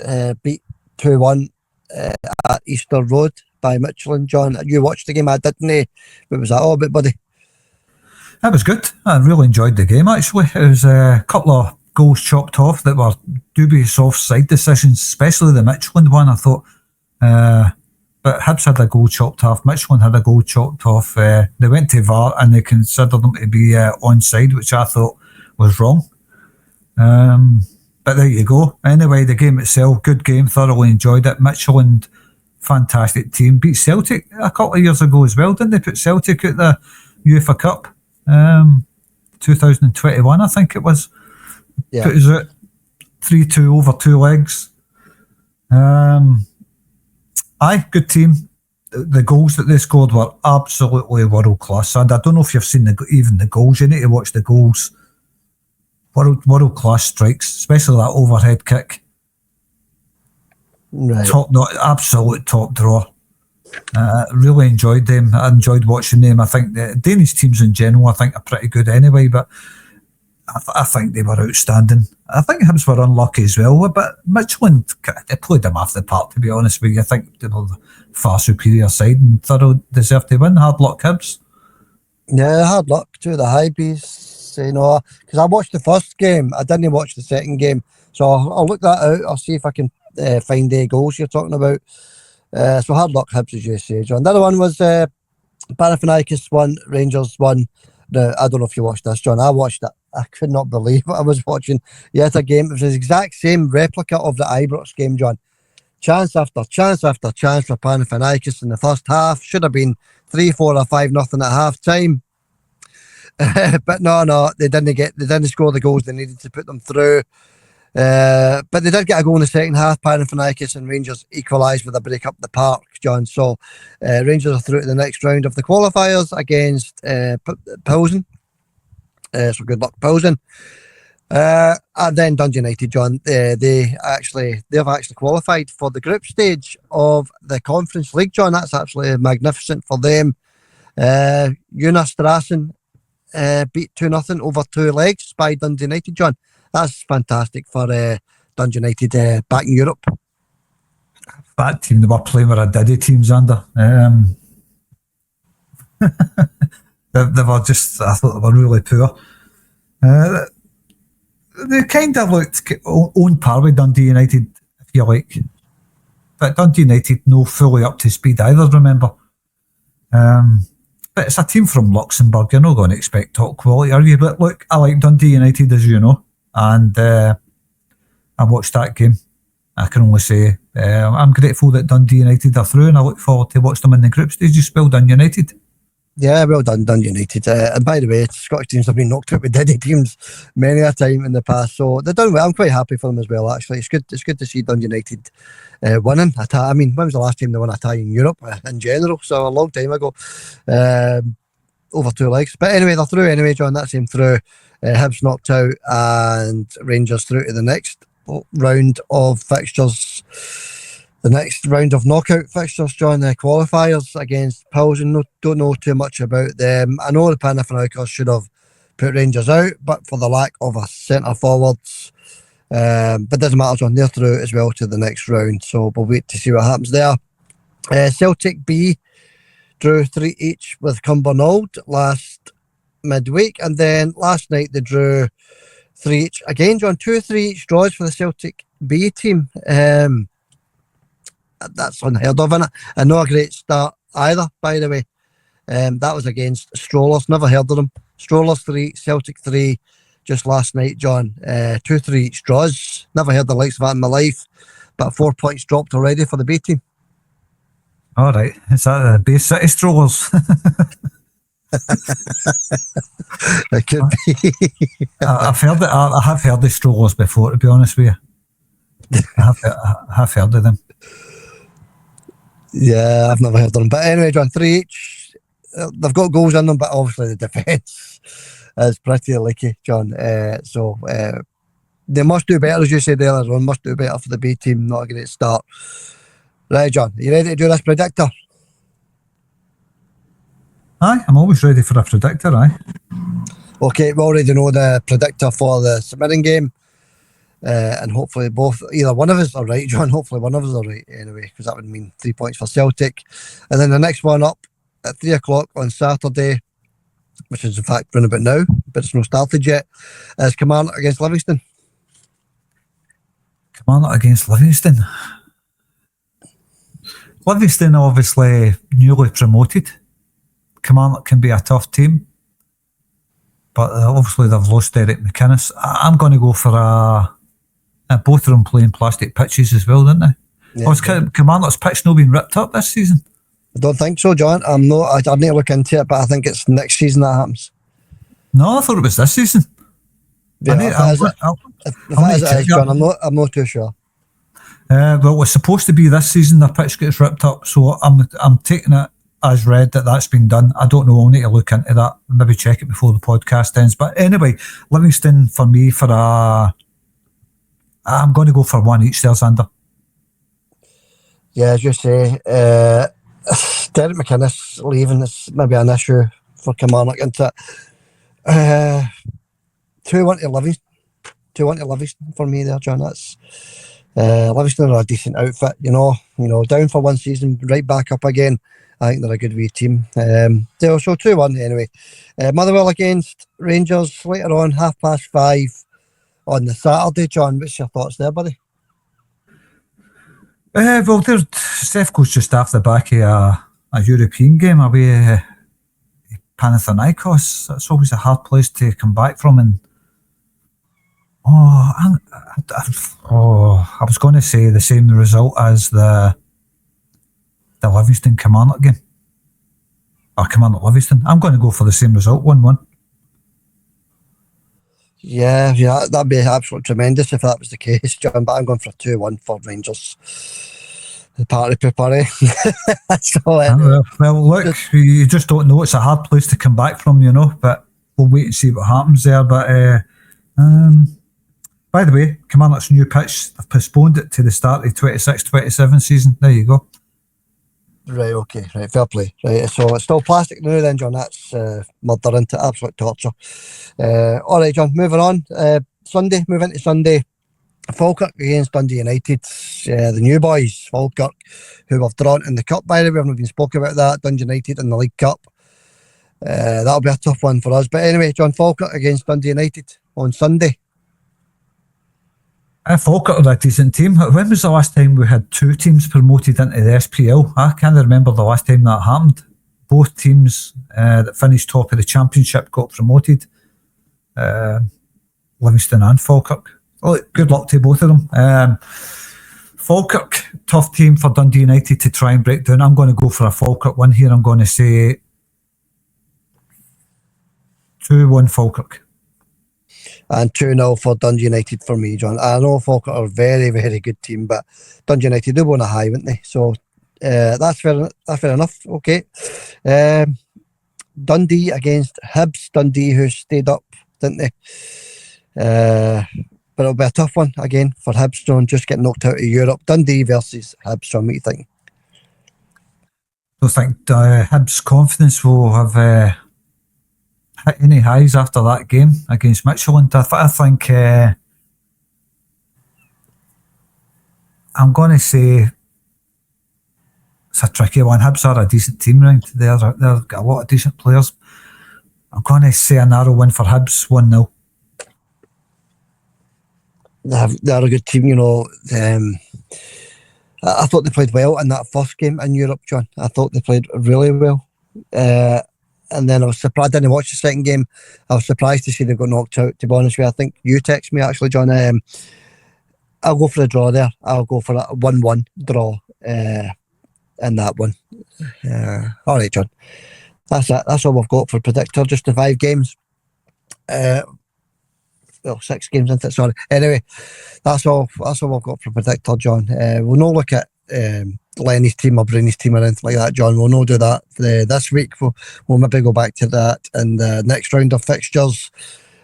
beat 2-1 at Easter Road by Midtjylland. John, you watched the game, I didn't. What was that all about, buddy? That was good. I really enjoyed the game, actually. It was a couple of goals chopped off that were dubious offside decisions, especially the Midtjylland one, I thought. But Hibs had a goal chopped off, Midtjylland had a goal chopped off. They went to VAR and they considered them to be onside, which I thought was wrong. But there you go. Anyway, the game itself, good game, thoroughly enjoyed it. Midtjylland, fantastic team. Beat Celtic a couple of years ago as well, didn't they? Put Celtic at the UEFA Cup, 2021, I think it was. Yeah. Put us out 3-2 over 2 legs. Good team. The goals that they scored were absolutely world class. And I don't know if you've seen even the goals. You need to watch the goals. World class strikes, especially that overhead kick. Right. Absolute top draw. Really enjoyed them. I enjoyed watching them. I think the Danish teams in general, I think, are pretty good anyway, but I think they were outstanding. I think Hibs were unlucky as well, but Midtjylland, they played them off the park, to be honest with you. I think they were the far superior side and thoroughly deserved to win. Hard luck, Hibs. Yeah, hard luck to the Hybees. Because I watched the first game, I didn't watch the second game, so I'll look that out. I'll see if I can find the goals you're talking about. So hard luck, Hibs, as you say, John. The other one was Panathinaikos won, Rangers won. Now, I don't know if you watched this, John. I watched it. I could not believe what I was watching. Yet a game. It was the exact same replica of the Ibrox game, John. Chance after chance after chance for Panathinaikos in the first half. Should have been 3-4 or 5-0 at half time. But no, they didn't score the goals they needed to put them through. But they did get a goal in the second half. Panathinaikos and Rangers equalised with a break up the park, John. So Rangers are through to the next round of the qualifiers against Pilsen. So good luck, Pilsen. And then Dundee United, John. They've actually qualified for the group stage of the Conference League, John. That's absolutely magnificent for them. Una Strassen beat 2-0 over 2 legs by Dundee United, John. That's fantastic for Dundee United back in Europe. That team, they were playing with a Diddy teams under. They were just, I thought they were really poor. They kind of looked on par with Dundee United, if you like. But Dundee United no fully up to speed either, remember. But it's a team from Luxembourg. You're not going to expect top quality, are you? But look, I like Dundee United, as you know. And I watched that game. I can only say I'm grateful that Dundee United are through, and I look forward to watch them in the group stages. Well done, United. Yeah, well done, Dundee United. And by the way, Scottish teams have been knocked out with Diddy teams many a time in the past, so they're done well. I'm quite happy for them as well, actually. It's good to see Dundee United winning a tie. I mean, when was the last time they won a tie in Europe in general? So a long time ago. Over 2 legs. But anyway, they're through anyway, John. That's him through. Hibs knocked out and Rangers through to the next round of fixtures. The next round of knockout fixtures, John, the qualifiers against Pilsen. Don't know too much about them. I know the Panathinaikos should have put Rangers out, but for the lack of a centre forwards. But doesn't matter, John. They're through as well to the next round. So we'll wait to see what happens there. Celtic B drew 3 each with Cumbernauld last midweek, and then last night they drew 3 each again, John. 2-3 each draws for the Celtic B team. That's unheard of, innit? And not a great start either, by the way. That was against Strollers. Never heard of them. Strollers 3, Celtic 3 just last night, John. 2-3 each draws. Never heard the likes of that in my life. But 4 points dropped already for the B team. All right. Is that the Bay City Strollers? It could be. I've heard it. I have heard the Strollers before, to be honest with you. I have heard of them. Yeah, I've never heard of them. But anyway, John, 3 each. They've got goals in them, but obviously the defence is pretty leaky, John. So they must do better, as you said earlier on. Must do better for the B team. Not a great start. Right, John, are you ready to do this predictor? Aye, I'm always ready for a predictor, aye. Okay, we already know the predictor for the St Mirren game. And hopefully either one of us are right, John. Hopefully one of us are right anyway, because that would mean 3 points for Celtic. And then the next one up at 3 o'clock on Saturday, which is in fact running about now, but it's not started yet, is Kilmarnock against Livingston. Kilmarnock against Livingston. Livingston obviously newly promoted. Kilmarnock can be a tough team, but obviously they've lost Derek McInnes. I'm going to go for both of them playing plastic pitches as well, didn't they? Yeah, Kilmarnock's pitch not been ripped up this season? I don't think so, John. I need to look into it, but I think it's next season that happens. No, I thought it was this season. Yeah, if that is, John, I'm not too sure. Well, it's supposed to be this season the pitch gets ripped up, so I'm taking it as read that that's been done. I don't know, I'll need to look into that, maybe check it before the podcast ends. But anyway, Livingston for me I'm going to go for 1 each there, Xander. Yeah, as you say, Derek McInnes leaving is maybe an issue for Kilmarnock, isn't it? 2-1 to Livingston. 2-1 to Livingston for me there, John. That's Livingston are a decent outfit, you know, down for one season, right back up again. I think they're a good wee team. So 2-1 anyway. Motherwell against Rangers later on, 5:30 on the Saturday. John, what's your thoughts there, buddy? Well, Steph goes just off the back of a European game away Panathinaikos. That's always a hard place to come back from. And I was going to say the same result as the Livingston Kilmarnock game. Or Kilmarnock Livingston. I'm going to go for the same result, 1-1. Yeah, that'd be absolutely tremendous if that was the case, John. But I'm going for a 2-1 for Rangers. The party pooper, eh? Well, look, you just don't know. It's a hard place to come back from, but we'll wait and see what happens there. But by the way, Kilmarnock's new pitch, they've postponed it to the start of the 26-27 season. There you go. Right, okay, right, fair play. Right, so it's still plastic now then, John. That's murder, into absolute torture. All right, John, moving on. Move into Sunday. Falkirk against Dundee United. The new boys, Falkirk, who have drawn in the cup, by the way. We haven't been spoken about that. Dundee United in the League Cup. That'll be a tough one for us. But anyway, John, Falkirk against Dundee United on Sunday. Falkirk are a decent team. When was the last time we had 2 teams promoted into the SPL? I can't remember the last time that happened. Both teams that finished top of the championship got promoted. Livingston and Falkirk. Well, good luck to both of them. Falkirk, tough team for Dundee United to try and break down. I'm going to go for a Falkirk win here. I'm going to say 2-1 Falkirk. And 2-0 for Dundee United for me, John. I know Falkirk are a very, very good team, but Dundee United, they won a high, wouldn't they? So that's fair enough. Okay. Dundee against Hibs. Dundee, who stayed up, didn't they? But it'll be a tough one again for Hibs, John, just getting knocked out of Europe. Dundee versus Hibs, John, what do you think? I think Hibs' confidence will have hit any highs after that game against Midtjylland. I think I'm going to say it's a tricky one. Hibs are a decent team round. They've got a lot of decent players. I'm going to say a narrow win for Hibs, 1-0. They're a good team, you know. I thought they played well in that first game in Europe, John. I thought they played really well. And then I was surprised. I didn't watch the second game. I was surprised to see they got knocked out, to be honest with you. I think you text me, actually, John. I'll go for a draw there. I'll go for a 1-1 draw in that one. All right, John. That's it. That's all we've got for predictor. Just the 5 games. Well, 6 games into it, sorry. Anyway, that's all we've got for predictor, John. We'll not look at Lenny's team or Breeny's team or anything like that, John. We'll not do that this week. We'll maybe go back to that in the next round of fixtures.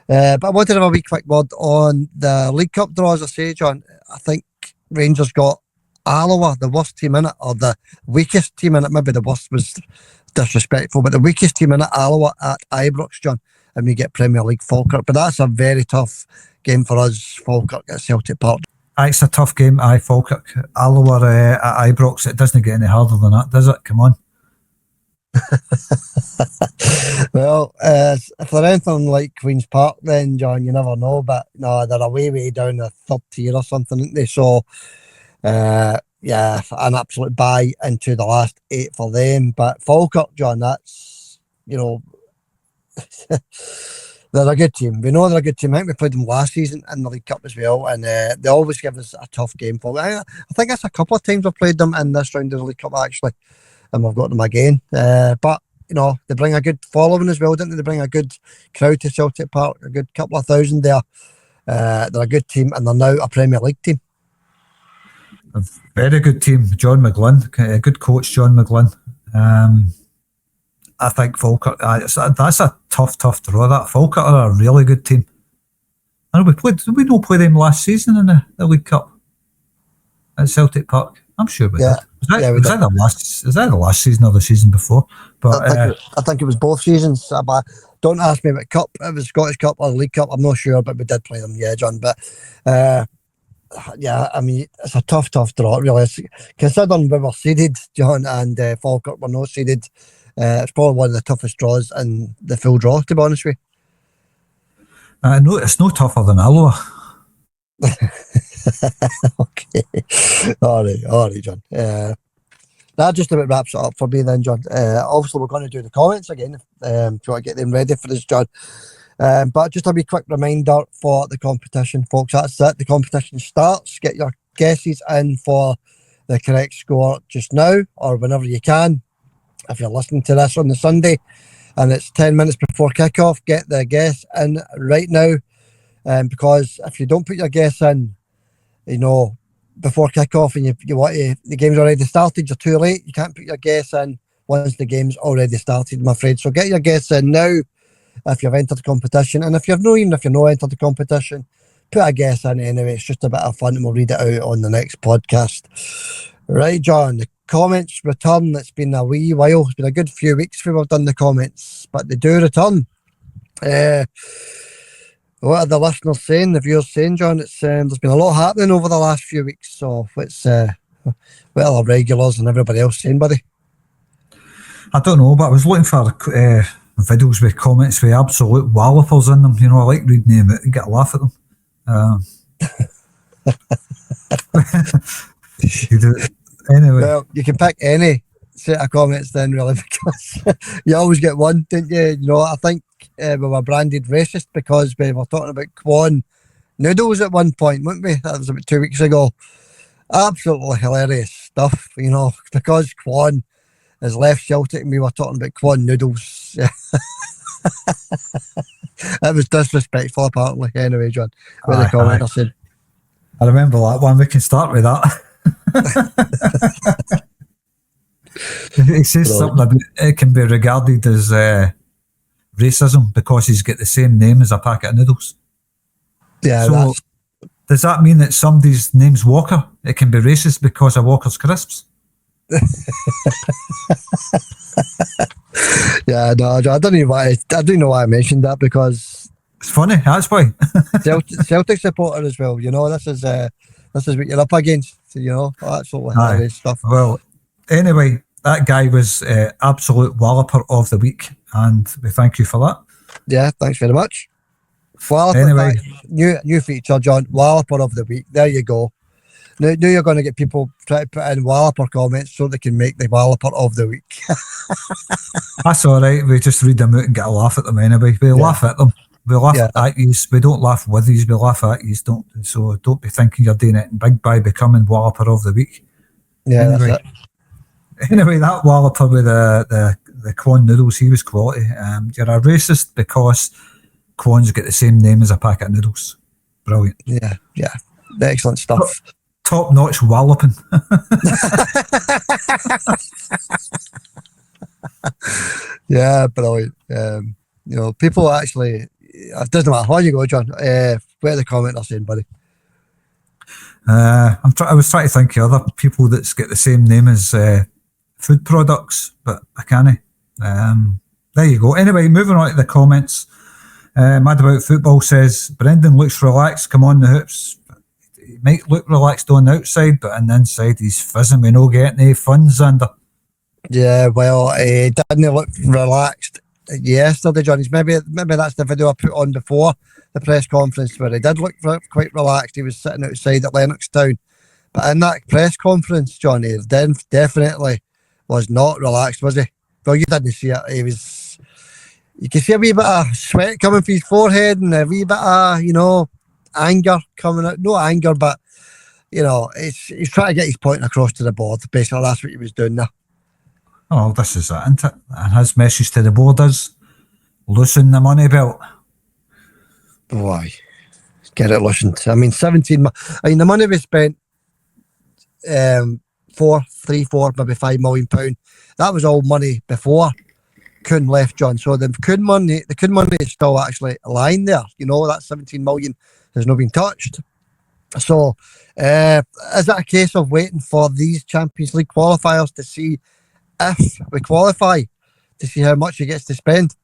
But I wanted to have a wee quick word on the League Cup draw, as I say, John. I think Rangers got Alloa, the worst team in it, or the weakest team in it. Maybe the worst was disrespectful, but the weakest team in it, Alloa at Ibrox, John. And we get Premier League Falkirk. But that's a very tough game for us, Falkirk at Celtic Park. It's a tough game, Falkirk. Alloa at Ibrox, it doesn't get any harder than that, does it? Come on. Well, if they're anything like Queen's Park, then, John, you never know. But no, they're way down the 3rd tier or something, aren't they? So, yeah, an absolute buy into the last 8 for them. But Falkirk, John, that's, you know, they're a good team. We know they're a good team. I think we played them last season in the League Cup as well, and they always give us a tough game. I think that's a couple of times we've played them in this round of the League Cup, actually, and we've got them again. But, you know, they bring a good following as well, don't they? They bring a good crowd to Celtic Park, a good couple of thousand there. They're a good team, and they're now a Premier League team. A very good team. John McGlynn, a good coach, John McGlynn. I think Falkirk, that's a tough draw. That Falkirk are a really good team. I know did we not play them last season in the League Cup at Celtic Park? I'm sure we did. Was that the last season or the season before? But I think it was both seasons. But don't ask me what cup. It was Scottish Cup or League Cup. I'm not sure, but we did play them. Yeah, John. But yeah, I mean, it's a tough draw. Really, considering we were seeded, John, and Falkirk were not seeded. It's probably one of the toughest draws in the full draw, to be honest with you. No, it's no tougher than Alloa. Okay. All right, John. That just about wraps it up for me then, John. Obviously, we're going to do the comments again if you want to get them ready for us, John. But just a wee quick reminder for the competition, folks. That's it. The competition starts. Get your guesses in for the correct score just now or whenever you can. If you're listening to this on the Sunday and it's 10 minutes before kickoff, get the guess in right now. Because if you don't put your guess in, you know, before kickoff and you want to, the game's already started, you're too late. You can't put your guess in once the game's already started, I'm afraid. So get your guess in now if you've entered the competition. And if you've not entered the competition, put a guess in anyway. It's just a bit of fun and we'll read it out on the next podcast. Right, John, the comments return. It's been a wee while. It's been a good few weeks since we've done the comments, but they do return. What are the listeners saying, the viewers saying, John? It's there's been a lot happening over the last few weeks, so it's what are the regulars and everybody else saying, buddy? I don't know, but I was looking for videos with comments with absolute wallopers in them. You know, I like reading them and get a laugh at them. You do. Anyway. Well, you can pick any set of comments then, really, because you always get one, don't you? You know, I think we were branded racist because we were talking about Quan noodles at one point, weren't we? That was about 2 weeks ago. Absolutely hilarious stuff, you know, because Quan has left Celtic and we were talking about Quan noodles. It was disrespectful, apparently. Anyway, John, with the comment I said. I remember that one. We can start with that. It says something about it can be regarded as racism because he's got the same name as a packet of noodles. Yeah. So does that mean that somebody's name's Walker? It can be racist because of Walker's crisps? Yeah, no, I don't know why I mentioned that because it's funny. That's why. Celtic supporter as well. You know, this is what you're up against. You know, absolutely hilarious stuff. Well, anyway, that guy was absolute walloper of the week, and we thank you for that. Yeah, thanks very much. Walloper, Anyway, new feature, John. Walloper of the week. There you go. Now you're going to get people try to put in Walloper comments so they can make the Walloper of the week. that's all right. We just read them out and get a laugh at them anyway. We laugh at them. We laugh at you. We don't laugh with you. We laugh at you. So don't be thinking you're doing it big by becoming Walloper of the week. Yeah, anyway, that's it. Anyway, that Walloper with the Quon noodles, he was quality. You're a racist because Quon's got the same name as a packet of noodles. Brilliant. Yeah. Excellent stuff. Top notch walloping. Yeah, brilliant. People actually, it doesn't matter how you go, John. Where the comment are saying, buddy? I was trying to think of other people that's got the same name as food products, but I can't. There you go. Anyway, moving on to the comments. Mad About Football says, Brendan looks relaxed, come on the hoops. He might look relaxed on the outside, but on the inside he's fizzing. We no getting any funds under. Yeah, well, he didn't look relaxed yesterday, John. Maybe that's the video I put on before the press conference where he did look quite relaxed. He was sitting outside at Lennoxtown. But in that press conference, John, he definitely was not relaxed, was he? Well, you didn't see it. You could see a wee bit of sweat coming from his forehead and a wee bit of, anger coming out. No anger, but, he's trying to get his point across to the board. Basically, that's what he was doing there. Oh, this is it, isn't it? And his message to the board is, loosen the money belt. Boy, get it loosened. I mean, the money we spent, 4, maybe £5 million. That was all money before Kuhn left, John. So the Kuhn money is still actually lying there. That 17 million has not been touched. So is that a case of waiting for these Champions League qualifiers to see if we qualify, to see how much he gets to spend?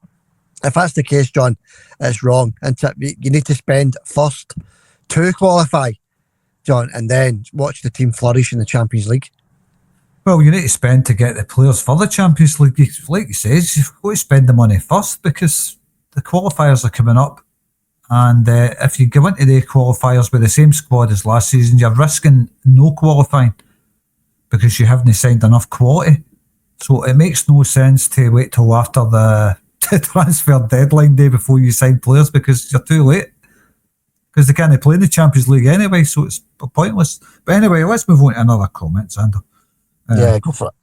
If that's the case, John, it's wrong. And you need to spend first to qualify, John, and then watch the team flourish in the Champions League. Well, you need to spend to get the players for the Champions League. Like he says, you've got to spend the money first because the qualifiers are coming up. And if you go into the qualifiers with the same squad as last season, you're risking no qualifying because you haven't signed enough quality. So it makes no sense to wait till after the transfer deadline day before you sign players because you're too late. Because they can't play in the Champions League anyway, so it's pointless. But anyway, let's move on to another comment, Xander. Yeah, go for it.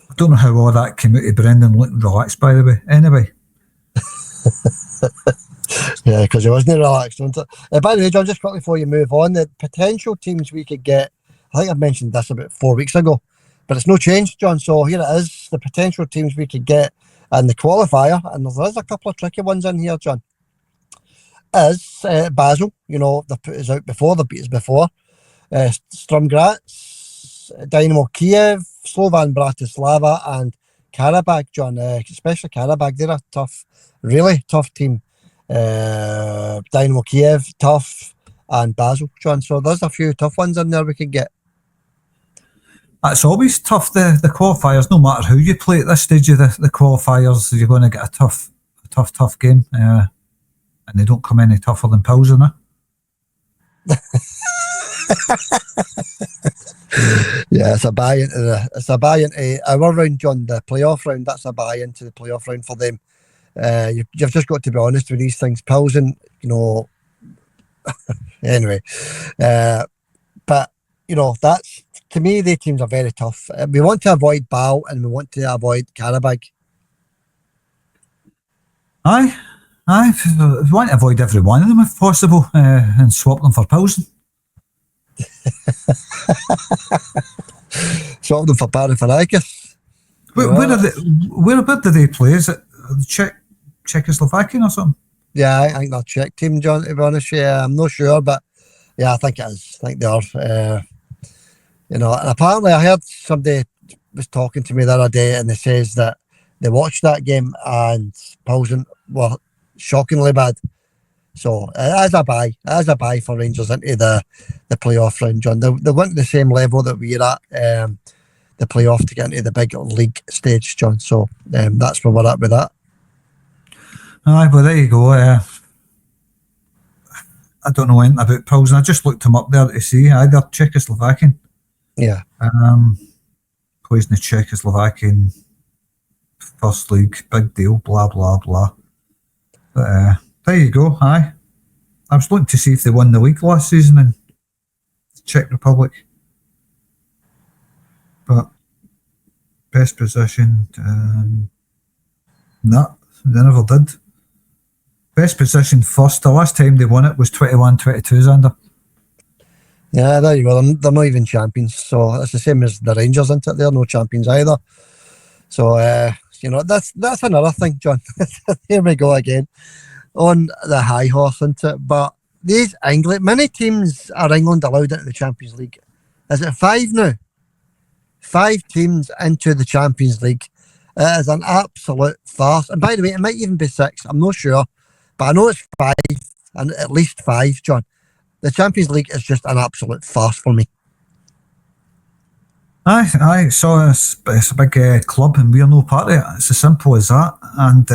I don't know how all that came out of Brendan looking relaxed, by the way. Anyway. Yeah, because he wasn't relaxed. By the way, John, just quickly before you move on, the potential teams we could get, I think I mentioned this about 4 weeks ago, but it's no change, John. So here it is, the potential teams we could get and the qualifier, and there's a couple of tricky ones in here, John, is Basel. They put us out before, they beat us before. Sturm Graz, Dynamo Kiev, Slovan Bratislava and Karabakh, John. Especially Karabakh, they're a really tough team. Dynamo Kiev, tough, and Basel, John. So there's a few tough ones in there we could get. That's always tough, the qualifiers, no matter who you play at this stage of the qualifiers, you're going to get a tough game. And they don't come any tougher than Pilsen, Yeah, it's a buy into our round, John, the playoff round. That's a buy into the playoff round for them. You've just got to be honest with these things. Pilsen, anyway. But, that's, to me, the teams are very tough. We want to avoid Bal and we want to avoid Karabakh. Aye. We want to avoid every one of them if possible and swap them for Pilsen. Swap them for Panathinaikos. Where do they play? Is it Czechoslovakian or something? Yeah, I think they're Czech team, John, to be honest. Yeah, I'm not sure, but yeah, I think it is. I think they are. And apparently I heard somebody was talking to me the other day and they says that they watched that game and Pilsen were shockingly bad. So as a buy for Rangers into the playoff round, John. They went to the same level that we're at. the playoff to get into the big league stage, John. So that's where we're at with that. Aye, well, there you go. I don't know anything about Pilsen. I just looked him up there to see. They're Czechoslovakian. Yeah. Plays in the Czechoslovakian First League. Big deal, blah, blah, blah. But there you go. Aye. I was looking to see if they won the league last season in the Czech Republic. But best position, no, they never did. Best position first. The last time they won it was 21-22, Xander. Yeah, there you go. They're not even champions. So it's the same as the Rangers, isn't it? They're no champions either. So, that's another thing, John. Here we go again. On the high horse, isn't it? But these many teams are England allowed into the Champions League? Is it 5 now? 5 teams into the Champions League. It is an absolute farce. And by the way, it might even be 6. I'm not sure. But I know it's 5, and at least 5, John. The Champions League is just an absolute farce for me. Aye. So it's a big club, and we're no part of it. It's as simple as that. And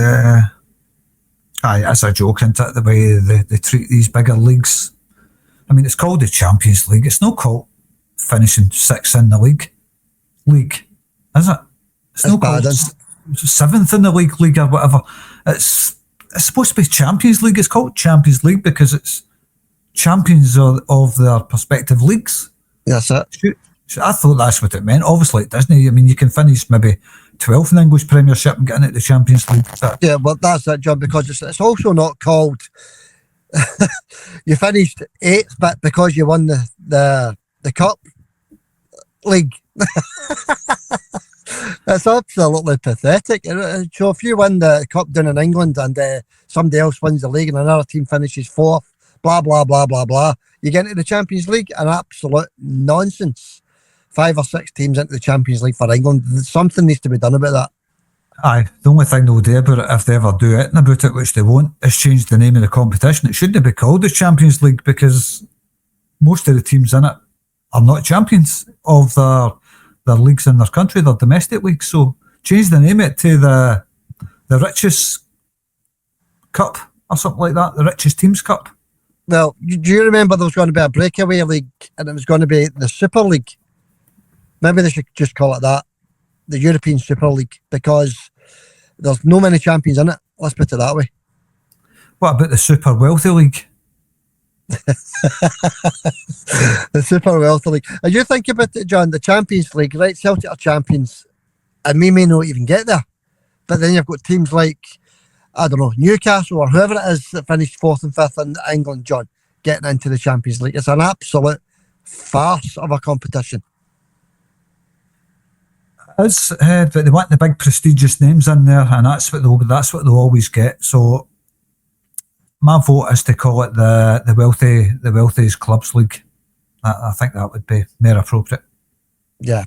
it's a joke, isn't it, the way they treat these bigger leagues. I mean, it's called the Champions League. It's not called finishing 6th in the league, is it? It's not called 7th in the league or whatever. It's supposed to be Champions League. It's called Champions League because it's champions of their respective leagues. That's it. I thought that's what it meant. Obviously, it doesn't. I mean, you can finish maybe 12th in the English Premiership and get into the Champions League. Yeah, well, that's it, John, because it's also not called you finished 8th, but because you won the Cup League. It's absolutely pathetic. So if you win the Cup down in England and somebody else wins the league and another team finishes 4th, blah, blah, blah, blah, blah, you get into the Champions League, an absolute nonsense. 5 or 6 teams into the Champions League for England. Something needs to be done about that. Aye, the only thing they'll do about it, if they ever do anything about it, which they won't, is change the name of the competition. It shouldn't be called the Champions League because most of the teams in it are not champions of their leagues in their country, their domestic leagues. So change the name of it to the richest cup or something like that, the richest teams cup. Well, do you remember there was going to be a breakaway league and it was going to be the Super League? Maybe they should just call it that, the European Super League, because there's no many champions in it. Let's put it that way. What about the Super Wealthy League? The Super Wealthy League. As you think about it, John, the Champions League, right? Celtic are champions, and we may not even get there. But then you've got teams like, I don't know, Newcastle or whoever it is that finished 4th and 5th in England, John, getting into the Champions League. It's an absolute farce of a competition. But they want the big prestigious names in there, and that's what they'll always get. So my vote is to call it the wealthiest clubs league. I think that would be more appropriate. Yeah,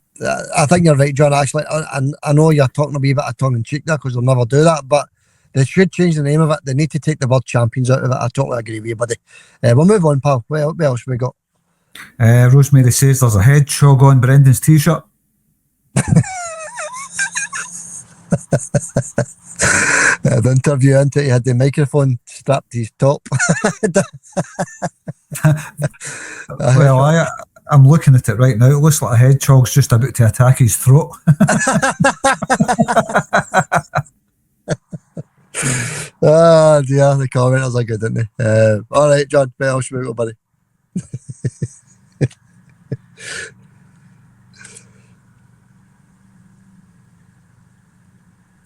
I think you're right, John. Actually, and I know you're talking a wee bit of tongue in cheek there because they'll never do that, but they should change the name of it. They need to take the word champions out of it. I totally agree with you, buddy. We'll move on, pal. What else have we got? Rosemary says there's a hedgehog on Brendan's t-shirt. The interview into he had the microphone strapped to his top. Well, I'm looking at it right now. It looks like a hedgehog's just about to attack his throat. Oh dear, the commenters are good, aren't they? All right, John, what else have we got, buddy?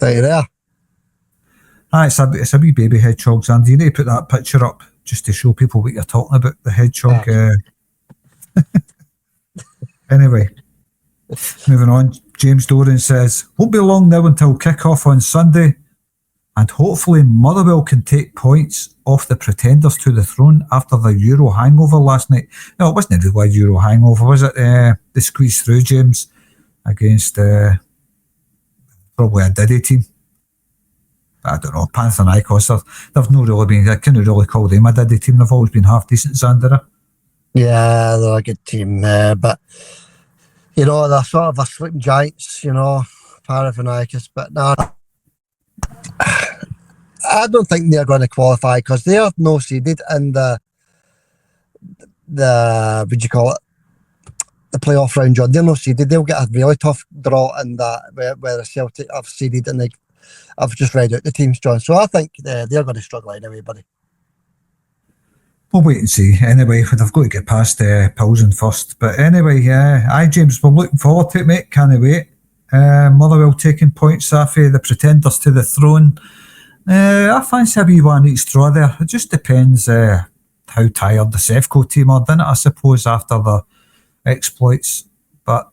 Are you there? It's a wee baby hedgehog, and you need to put that picture up just to show people what you're talking about, the hedgehog. Anyway, moving on. James Doran says, won't be long now until kick-off on Sunday, and hopefully Motherwell can take points off the pretenders to the throne after the Euro hangover last night. No, it wasn't really a Euro hangover, was it? They squeezed through, James, against probably a Diddy team. I don't know, Panathinaikos. They've not really been, I couldn't really call them a Diddy team. They've always been half decent, Xander. Yeah, they're a good team, but they're sort of a sleeping giants, Panathinaikos. But no, I don't think they're going to qualify because they are no seeded in the what do you call it? The playoff round, John. They're no seeded. They'll get a really tough draw in that where the Celtic have seeded, and I've just read out the teams, John. So I think they're going to struggle anyway, buddy. We'll wait and see. Anyway, they've got to get past Pilsen first. But anyway, James, we're looking forward to it, mate. Can't wait. Motherwell taking points off the pretenders to the throne. I fancy a wee one each draw there. It just depends how tired the Sevco team are, doesn't it, I suppose, after the exploits. But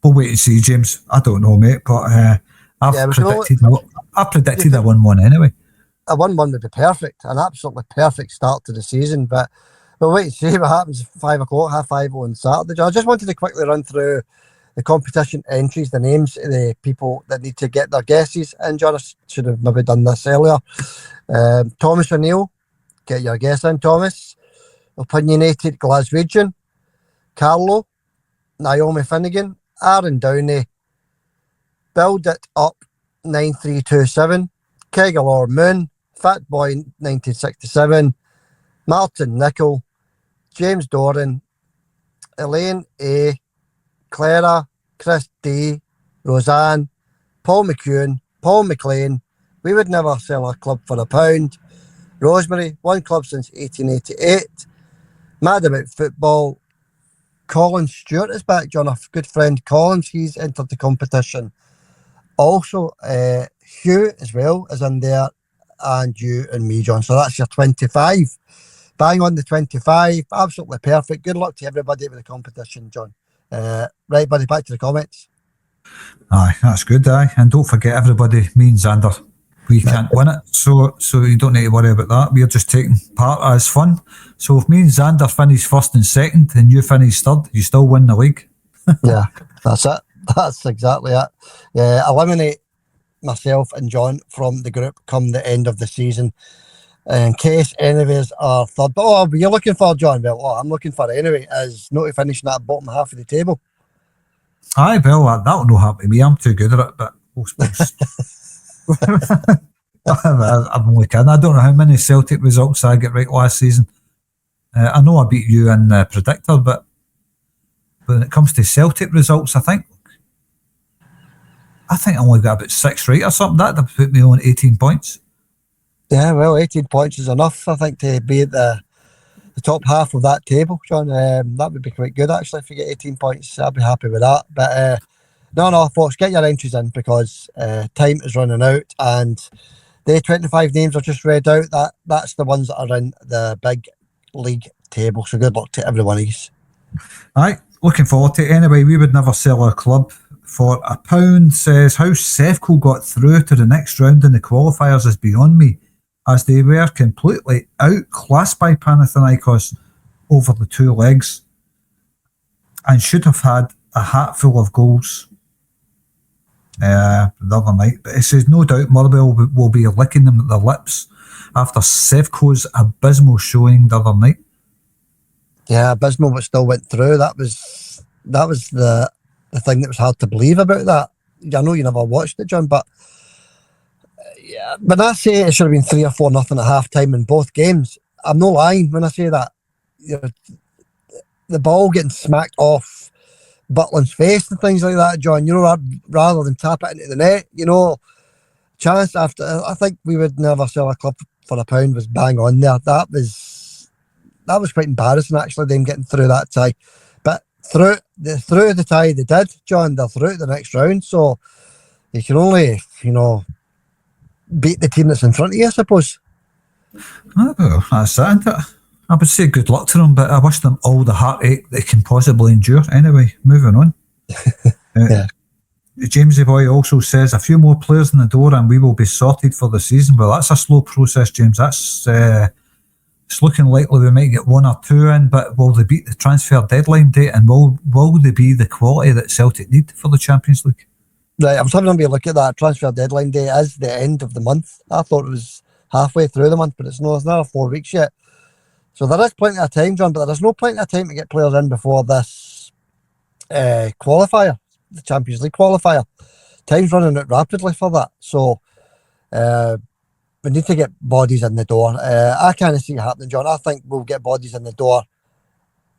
we'll wait and see, James. I don't know, mate, but I predicted a 1-1 anyway. A 1-1 would be perfect, an absolutely perfect start to the season, but we'll wait and see what happens 5 o'clock, 5:30 on Saturday. I just wanted to quickly run through the competition entries, the names of the people that need to get their guesses in. John, I should have maybe done this earlier. Thomas O'Neill, get your guess in, Thomas. Opinionated Glaswegian, Carlo, Naomi Finnegan, Aaron Downey, Build It Up 9327, Kegalore Moon, Fat Boy 1967, Martin Nicol, James Doran, Elaine A, Clara, Chris D, Roseanne, Paul McEwen, Paul McLean, We Would Never Sell a Club for £1, Rosemary, one club since 1888, Mad About Football, Colin Stewart is back, John, a good friend Collins, he's entered the competition. Also, Hugh as well is in there, and you and me, John. So that's your 25. Bang on the 25. Absolutely perfect. Good luck to everybody with the competition, John. Right, buddy, back to the comments. Aye, that's good, aye. And don't forget, everybody, me and Xander, we can't win it. So you don't need to worry about that. We're just taking part as fun. So if me and Xander finish first and second and you finish third, you still win the league. Yeah, that's it. That's exactly it. Eliminate myself and John from the group come the end of the season in case any of us are third. But you're looking for, John? Well, I'm looking for anyway is not to finish in that bottom half of the table. Aye, well, that'll not happen to me. I'm too good at it, but we'll suppose. I'm only kidding. I don't know how many Celtic results I get right last season. I know I beat you in Predictor, but when it comes to Celtic results, I think I only got about 6 right or something. That'd put me on 18 points. Yeah, well, 18 points is enough, I think, to be at the top half of that table, John. That would be quite good, actually, if you get 18 points. I'd be happy with that. But no, folks, get your entries in because time is running out, and the 25 names I just read out, that's the ones that are in the big league table. So good luck to every one of these. Aye, looking forward to it. Anyway, We Would Never Sell our club for £1 says, how Sevco got through to the next round in the qualifiers is beyond me, as they were completely outclassed by Panathinaikos over the 2 legs and should have had a hatful of goals the other night. But it says, no doubt Motherwell will be licking them at their lips after Sevco's abysmal showing the other night. Yeah, abysmal, but still went through. That was the thing that was hard to believe about that. I know you never watched it, John, but yeah, when I say it should have been 3 or 4 nothing at half time in both games, I'm not lying when I say that. The ball getting smacked off Butland's face and things like that, John, rather than tap it into the net, chance after, I think We Would Never Sell a Club for £1 was bang on there. That was quite embarrassing, actually, them getting through that tie. But through the tie they did, John, they're through to the next round, so you can only, beat the team that's in front of you, I suppose. Oh, that's it, isn't it? I would say good luck to them, but I wish them all the heartache they can possibly endure. Anyway, moving on. Yeah. Jamesy Boy also says, a few more players in the door and we will be sorted for the season. Well, that's a slow process, James. That's it's looking likely we might get 1 or 2 in, but will they beat the transfer deadline date, and will they be the quality that Celtic need for the Champions League? Right, I was having a look at that. Transfer deadline day is the end of the month. I thought it was halfway through the month, but it's another 4 weeks yet. So there is plenty of time, John, but there is no plenty of time to get players in before this qualifier, the Champions League qualifier. Time's running out rapidly for that, so we need to get bodies in the door. I can't see it happening, John. I think we'll get bodies in the door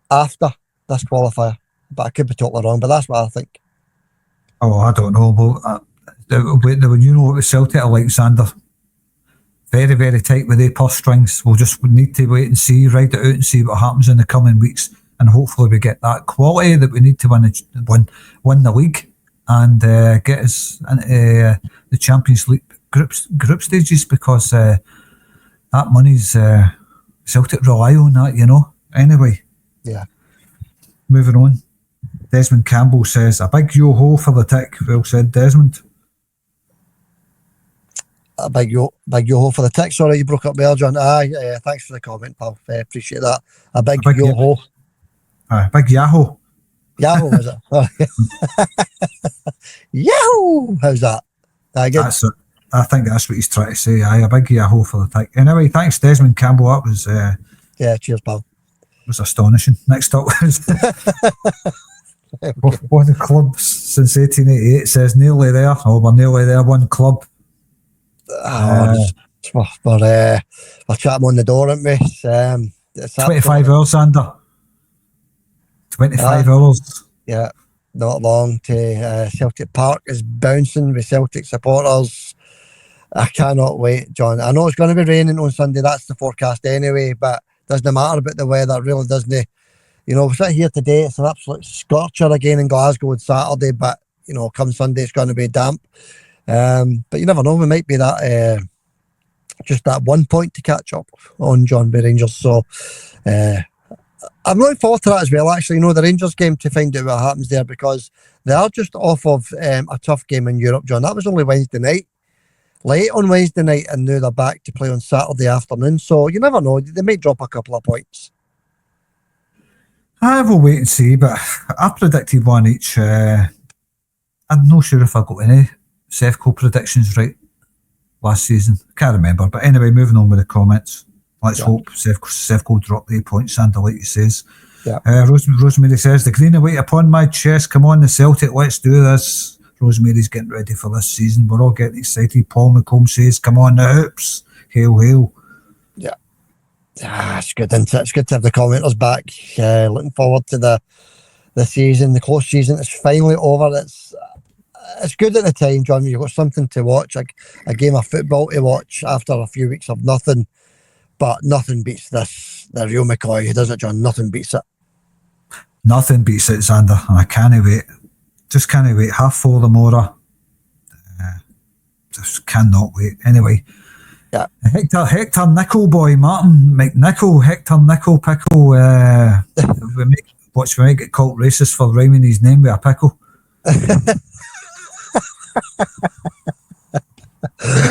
after this qualifier, but I could be totally wrong. But that's what I think. Oh, I don't know. But you know what Celtic are like, Sander. Very, very tight with their purse strings. We need to wait and see, ride it out and see what happens in the coming weeks, and hopefully we get that quality that we need to win the league and get us into the Champions League group stages, because that money's Celtic rely on that, you know. Anyway, yeah. Moving on. Desmond Campbell says, a big yo-ho for the tick. Well said, Desmond. A big yo-ho for the tick. Sorry, you broke up there, John. Aye, thanks for the comment, pal. Appreciate that. A big yo-ho. Big yahoo. Yahoo, is it? Yahoo! How's that? That's it. I think that's what he's trying to say. Aye, a big yahoo for the tick. Anyway, thanks, Desmond Campbell. That was cheers, pal. Was astonishing. Next up was one club since 1888. Says nearly there. Oh, we're nearly there. One club. We're chatting on the door, aren't we? 25 hours, Sander. 25 hours. Yeah, not long to Celtic Park is bouncing with Celtic supporters. I cannot wait, John. I know it's going to be raining on Sunday. That's the forecast anyway, but doesn't matter about the weather. It really doesn't. You know, we're sitting here today. It's an absolute scorcher again in Glasgow on Saturday, but you know, come Sunday it's going to be damp. But you never know. We might be that just that 1 point to catch up on John by Rangers. So I'm looking forward to that as well. Actually, you know, the Rangers game, to find out what happens there, because they are just off of a tough game in Europe, John. That was only Wednesday night. Late on Wednesday night, and now they're back to play on Saturday afternoon. So you never know. They might drop a couple of points. I will wait and see, but I predicted one each. I'm not sure if I got any Sefco predictions right last season. Can't remember. But anyway, moving on with the comments. Let's hope Sefco drop the points, Sander, like he says. Yeah. Rosemary says, the green away upon my chest. Come on, the Celtic, let's do this. Rosemary's getting ready for this season. We're all getting excited. Paul McComb says, come on, the hoops. Hail, hail. Yeah. It's good, isn't it? It's good to have the commenters back. Looking forward to the season, the close season. It's finally over. It's good at the time, John. You've got something to watch, like a game of football to watch after a few weeks of nothing. But nothing beats this. The real McCoy, does it, John? Nothing beats it. Nothing beats it, Xander. And I can't wait. Just can't wait. Half full the Mora. Just cannot wait. Anyway. Yeah. Hector Nickel boy, Martin McNichol, Hector Nickel Pickle. we might get called racist for rhyming his name with a pickle.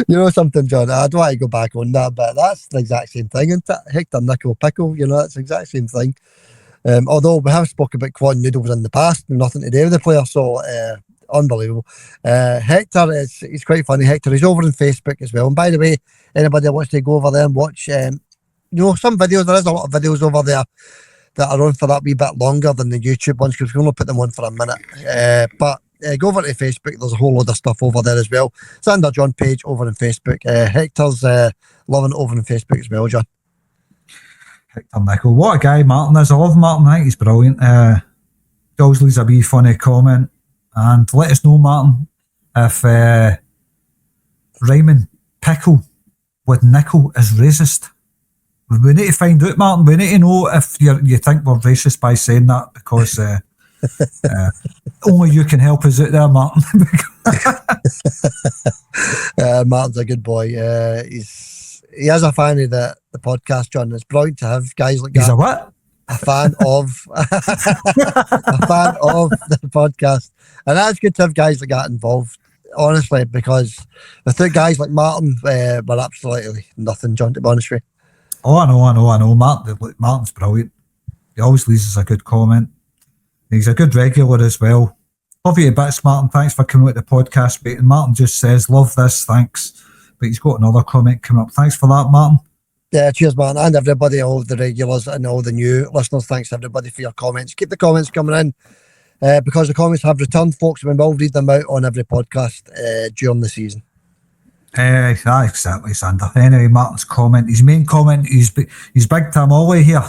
You know something, John? I don't want to go back on that, but that's the exact same thing, isn't it? Hector Nickel Pickle, you know, that's the exact same thing. Although we have spoken about Quan Noodles in the past, nothing to do with the player, so unbelievable. Hector he's quite funny. Hector, he's over on Facebook as well. And by the way, anybody that wants to go over there and watch, you know, some videos, there is a lot of videos over there that are on for that wee bit longer than the YouTube ones, because we can only put them on for a minute. But go over to Facebook. There's a whole load of stuff over there as well. Sander John page over on Facebook. Hector's loving it over on Facebook as well, John. Hector Nickel. What a guy Martin is. I love Martin. I think he's brilliant. He always leaves a wee funny comment. And let us know, Martin, if rhyming pickle with nickel is racist. We need to find out, Martin. We need to know if you think we're racist by saying that, because only you can help us out there, Martin. Martin's a good boy. He is a fan of the podcast, John. It's brilliant to have guys like that. He's a what? A fan of the podcast. And that's good to have guys like that involved, honestly, because without guys like Martin, we're absolutely nothing, John, to be honest with you. Oh, I know. Martin's brilliant. He always leaves us a good comment. He's a good regular as well. Love you to bits, Martin. Thanks for coming out the podcast, mate. And Martin just says, love this, thanks. But he's got another comment coming up. Thanks for that, Martin. Yeah, cheers, man. And everybody, all the regulars and all the new listeners, thanks everybody for your comments. Keep the comments coming in. because the comments have returned, folks, and we will read them out on every podcast during the season. Exactly, Sander. Anyway, Martin's comment, his main comment, he's big Tam Ollie here.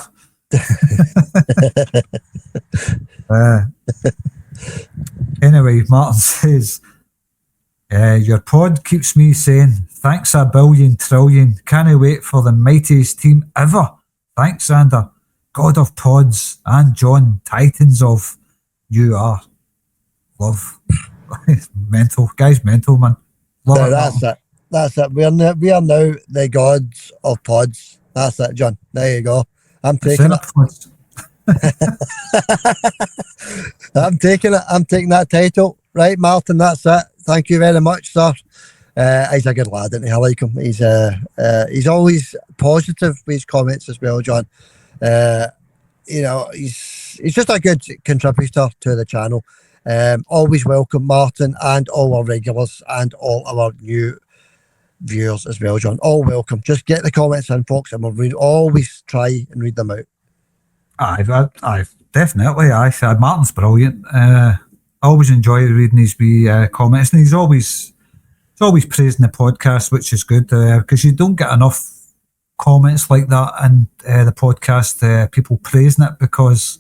Anyway, Martin says, your pod keeps me saying, thanks a billion trillion. Can't wait for the mightiest team ever. Thanks, Sander. God of pods, and John, Titans of you are. Love. Mental. Guy's mental, man. Love it, that's Martin. it. That's it. We are now the gods of pods. That's it, John. There you go. I'm taking it. I'm taking it. I'm taking that title. Right, Martin, that's it. Thank you very much, sir. He's a good lad, isn't he? I like him. He's always positive with his comments as well, John. He's just a good contributor to the channel. Always welcome, Martin, and all our regulars and all our new viewers as well, John. All welcome. Just get the comments in, folks, and we'll always try and read them out. I've definitely. Martin's brilliant. I always enjoy reading his wee comments, and he's always praising the podcast, which is good because you don't get enough comments like that in the podcast. People praising it because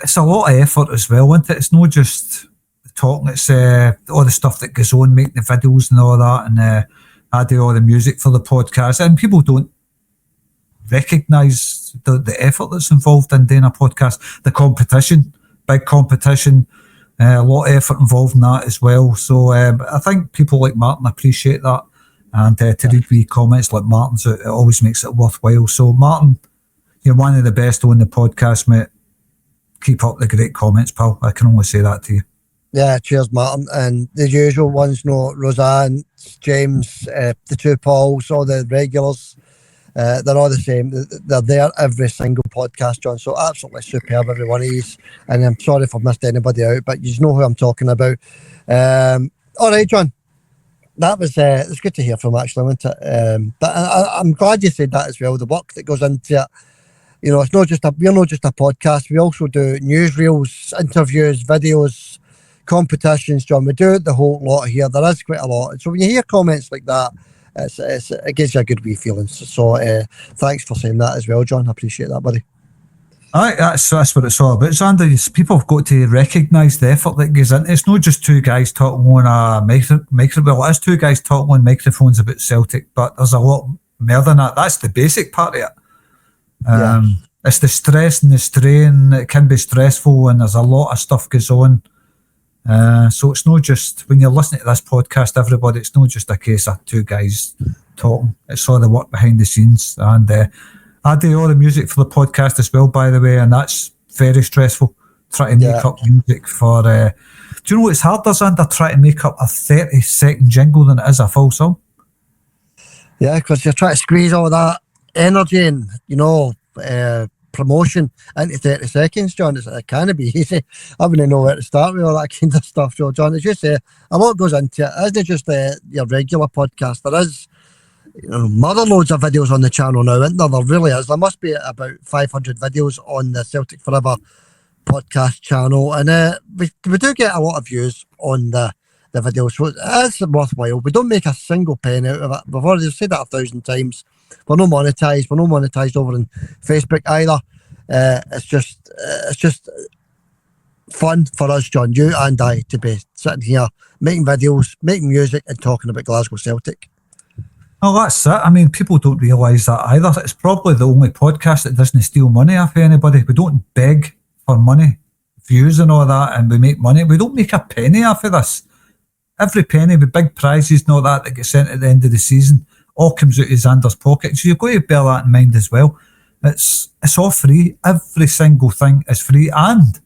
it's a lot of effort as well, isn't it? It's not just talking, it's all the stuff that goes on, making the videos and all that, and I do all the music for the podcast, and people don't recognise the effort that's involved in doing a podcast. The competition, big competition, a lot of effort involved in that as well. So I think people like Martin appreciate that, and to read wee comments like Martin's, it always makes it worthwhile. So Martin, you're one of the best on the podcast, mate. Keep up the great comments, pal. I can only say that to you. Yeah, cheers, Martin. And the usual ones, Roseanne, James, the two Pauls, all the regulars, they're all the same. They're there every single podcast, John. So absolutely superb, every one of these. And I'm sorry if I've missed anybody out, but you know who I'm talking about. All right, John. That was it's good to hear from, actually, wasn't it? But I'm glad you said that as well. The work that goes into it. It's not just we're not just a podcast. We also do newsreels, interviews, videos, competitions, John. We do the whole lot here. There is quite a lot. So when you hear comments like that, it gives you a good wee feeling. So thanks for saying that as well, John. I appreciate that, buddy. That's what it's all about, Xander. People have got to recognise the effort that goes into it. It's not just two guys talking on a microphone. Well, it is two guys talking on microphones about Celtic, but there's a lot more than that. That's the basic part of it. It's the stress and the strain. It can be stressful, and there's a lot of stuff goes on. So it's not just, when you're listening to this podcast, everybody, it's not just a case of two guys talking. It's all the work behind the scenes. And I do all the music for the podcast as well, by the way, and that's very stressful, trying to make up music for... do you know what it's harder, Xander, trying to make up a 30-second jingle than it is a full song? Yeah, because you're trying to squeeze all that energy and, promotion into 30 seconds, John. It can't be easy. I wouldn't know where to start with all that kind of stuff, John. As you say, a lot goes into it. It isn't just your regular podcast. There is mother loads of videos on the channel now, isn't there? There really is. There must be about 500 videos on the Celtic Forever podcast channel, and we do get a lot of views on the videos, so it's worthwhile. We don't make a single penny out of it. We've already said that 1,000 times. We're not monetized. We're not monetized over on Facebook either. It's just fun for us, John, you and I, to be sitting here making videos, making music, and talking about Glasgow Celtic. Oh, that's it. I mean, people don't realise that either. It's probably the only podcast that doesn't steal money off anybody. We don't beg for money, views and all that, and we make money. We don't make a penny off of this. Every penny with big prizes and all that gets sent at the end of the season all comes out of Xander's pocket. So you've got to bear that in mind as well. It's all free. Every single thing is free, and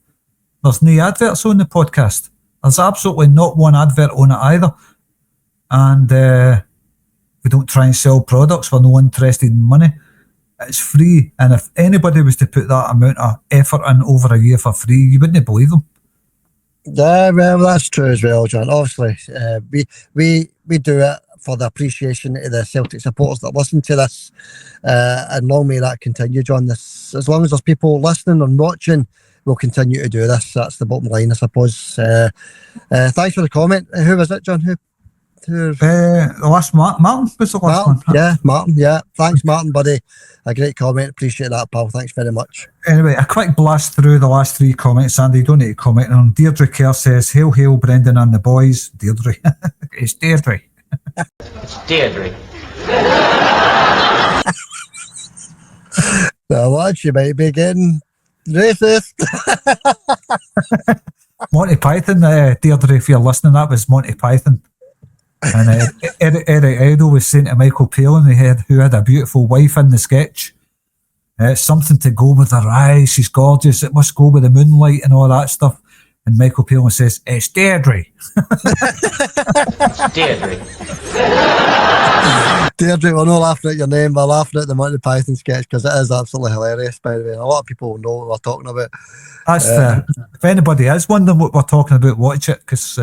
there's no adverts on the podcast. There's absolutely not one advert on it either. And we don't try and sell products. We're no interested in money. It's free. And if anybody was to put that amount of effort in over a year for free, you wouldn't believe them. Yeah, well, that's true as well, John. Obviously, we do it for the appreciation of the Celtic supporters that listen to this, and long may that continue, John. As long as there's people listening and watching, we'll continue to do this. That's the bottom line, I suppose. Thanks for the comment. Who was it, John? The last Martin was the last Martin, one. yeah, Martin, yeah. Thanks, Martin, buddy. A great comment. Appreciate that, pal. Thanks very much. Anyway, a quick blast through the last 3 comments, Andy. You don't need to comment on. Deirdre Kerr says, hail, hail, Brendan and the boys. Deirdre. It's Deirdre. It's Deirdre. Now, what, you might be getting racist. Monty Python, Deirdre, if you're listening, that was Monty Python. And Eric Idle was saying to Michael Palin, who had a beautiful wife in the sketch, something to go with her eyes, she's gorgeous, it must go with the moonlight and all that stuff. And Michael Palin says, it's Deirdre. It's Deirdre. Deirdre, we're not laughing at your name, we're laughing at the Monty Python sketch because it is absolutely hilarious, by the way. A lot of people know what we're talking about. That's if anybody is wondering what we're talking about, watch it, because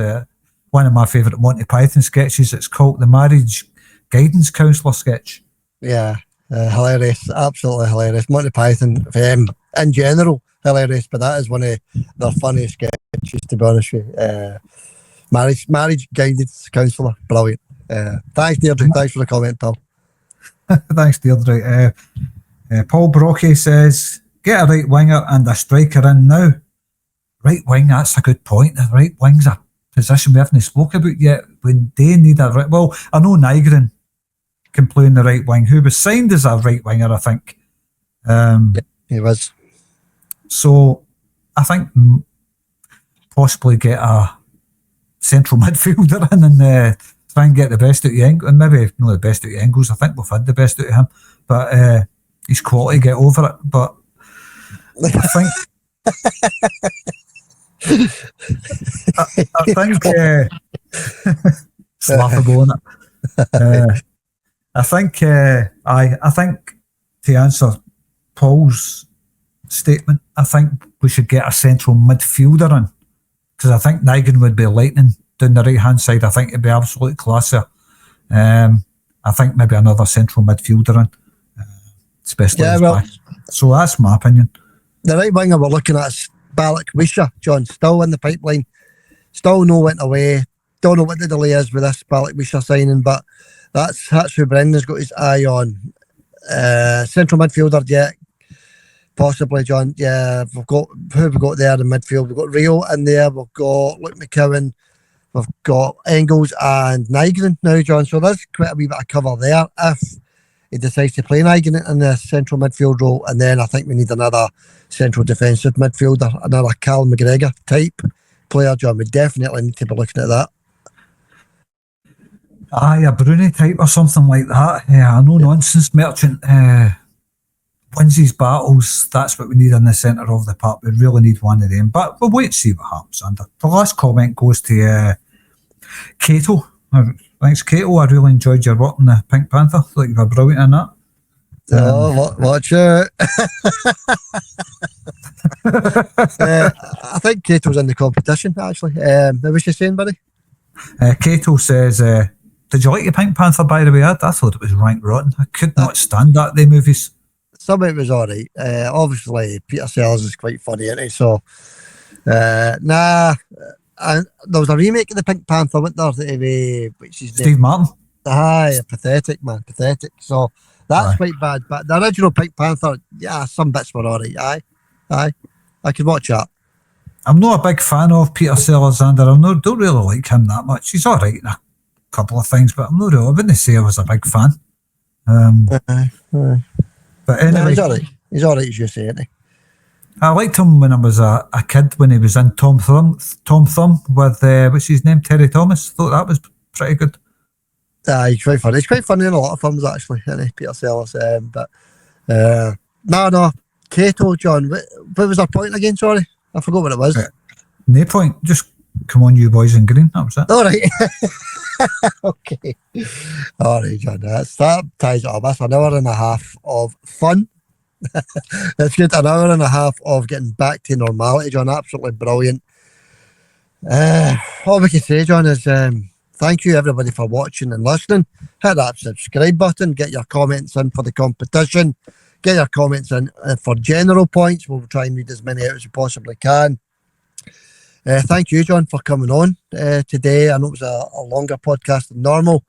one of my favourite Monty Python sketches, it's called the Marriage Guidance Counsellor sketch. Yeah, hilarious, absolutely hilarious. Monty Python, in general, hilarious, but that is one of their funniest sketches, to be honest with you. Marriage Guidance Counsellor, brilliant. Thanks, Deirdre. Thanks for the comment, pal. Thanks, Deirdre. Paul Brocky says, get a right winger and a striker in now. Right wing, that's a good point. The right wing's a position we haven't spoke about yet. When they need a right, well, I know Nygren can play in the right wing, who was signed as a right winger, I think. Yeah, he was. So I think possibly get a central midfielder in and try and get the best out of Engels, and maybe not the best out of Engels. I think we've had the best out of him, but his quality, get over it. But I think I think it's laughable, isn't it? I think to answer Paul's statement, I think we should get a central midfielder in, because I think Nygren would be lightning down the right hand side. I think it'd be absolute class there. I think maybe another central midfielder in, especially back. So that's my opinion. The right winger we're looking at is Balak Wisha, John, still in the pipeline. Still no went away. Don't know what the delay is with this Balak Wisha signing, but that's who Brendan's got his eye on. Central midfielder, yeah, possibly, John. Yeah, we've got there in midfield. We've got Rio in there. We've got Luke McCowan. We've got Engels and Nygren now, John. So there's quite a wee bit of cover there if he decides to play Nygren in the central midfield role. And then I think we need another central defensive midfielder, another Cal McGregor type player, John. We definitely need to be looking at that. Aye, a Bruni type or something like that. Yeah, no nonsense merchant. Wins his battles. That's what we need in the centre of the park. We really need one of them. But we'll wait to see what happens. And the last comment goes to Cato. Thanks, Cato. I really enjoyed your work in the Pink Panther. Thought you were brilliant in that. Watch out. I think Cato's in the competition, actually. What was you saying, buddy? Cato says, did you like the Pink Panther, by the way? I thought it was rank rotten. I could not stand that, the movies. Some of it was alright. Obviously, Peter Sellers is quite funny, isn't he? So, and there was a remake of the Pink Panther, wasn't there? Which is Steve Martin. Aye, pathetic, man, pathetic. So that's quite bad. But the original Pink Panther, yeah, some bits were alright. Aye, I could watch that. I'm not a big fan of Peter Sellers, and I don't really like him that much. He's alright in a couple of things, but I'm not really. I wouldn't say I was a big fan. But anyway, no, he's alright, as you say, isn't he? I liked him when I was a kid, when he was in Tom Thumb with what's his name, Terry Thomas. Thought that was pretty good. He's quite funny. He's quite funny in a lot of films, actually, isn't he, Peter Sellers? No, Cato, John. What was our point again? Sorry, I forgot what it was. No point. Just come on, you boys in green. That was it. All right. Okay. All right, John. That ties it up. That's an hour and a half of fun. Let's get an hour and a half of getting back to normality, John. Absolutely brilliant. All we can say, John, is thank you everybody for watching and listening. Hit that subscribe button. Get your comments in for the competition. get your comments in. For general points, we'll try and read as many out as we possibly can. Thank you, John, for coming on today. I know it was a longer podcast than normal,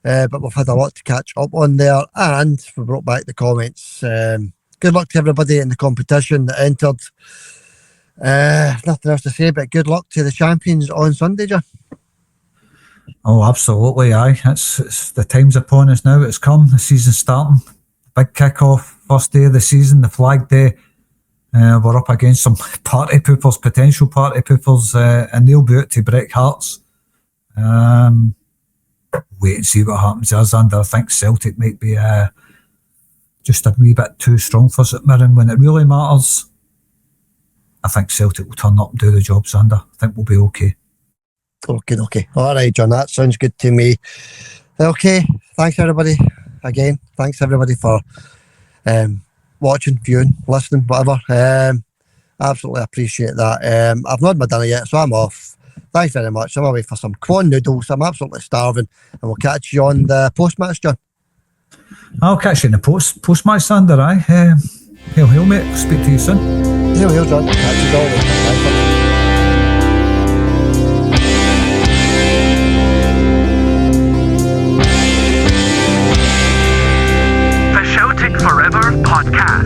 but we've had a lot to catch up on there, and we brought back the comments. Good luck to everybody in the competition that entered. Nothing else to say, but good luck to the champions on Sunday, John. Oh, absolutely, aye. It's the time's upon us now. It's come. The season's starting. Big kick-off, first day of the season, the flag day. We're up against some party poopers, potential party poopers, and they'll be out to break hearts. Wait and see what happens there, Xander. I think Celtic might be just a wee bit too strong for St Mirren when it really matters. I think Celtic will turn up and do the job, Xander. I think we'll be okay. Okay. All right, John, that sounds good to me. Okay, thanks everybody. Again, thanks everybody for watching, viewing, listening, whatever. Absolutely appreciate that. I've not had my dinner yet, so I'm off. Thanks very much. I'm away for some corn noodles. I'm absolutely starving, and we'll catch you on the post-match, John. I'll catch you in the post-match, Xander, aye. Hail, mate. Speak to you soon. Hail, John. Catch you all later. Thanks. The Shouting Forever podcast.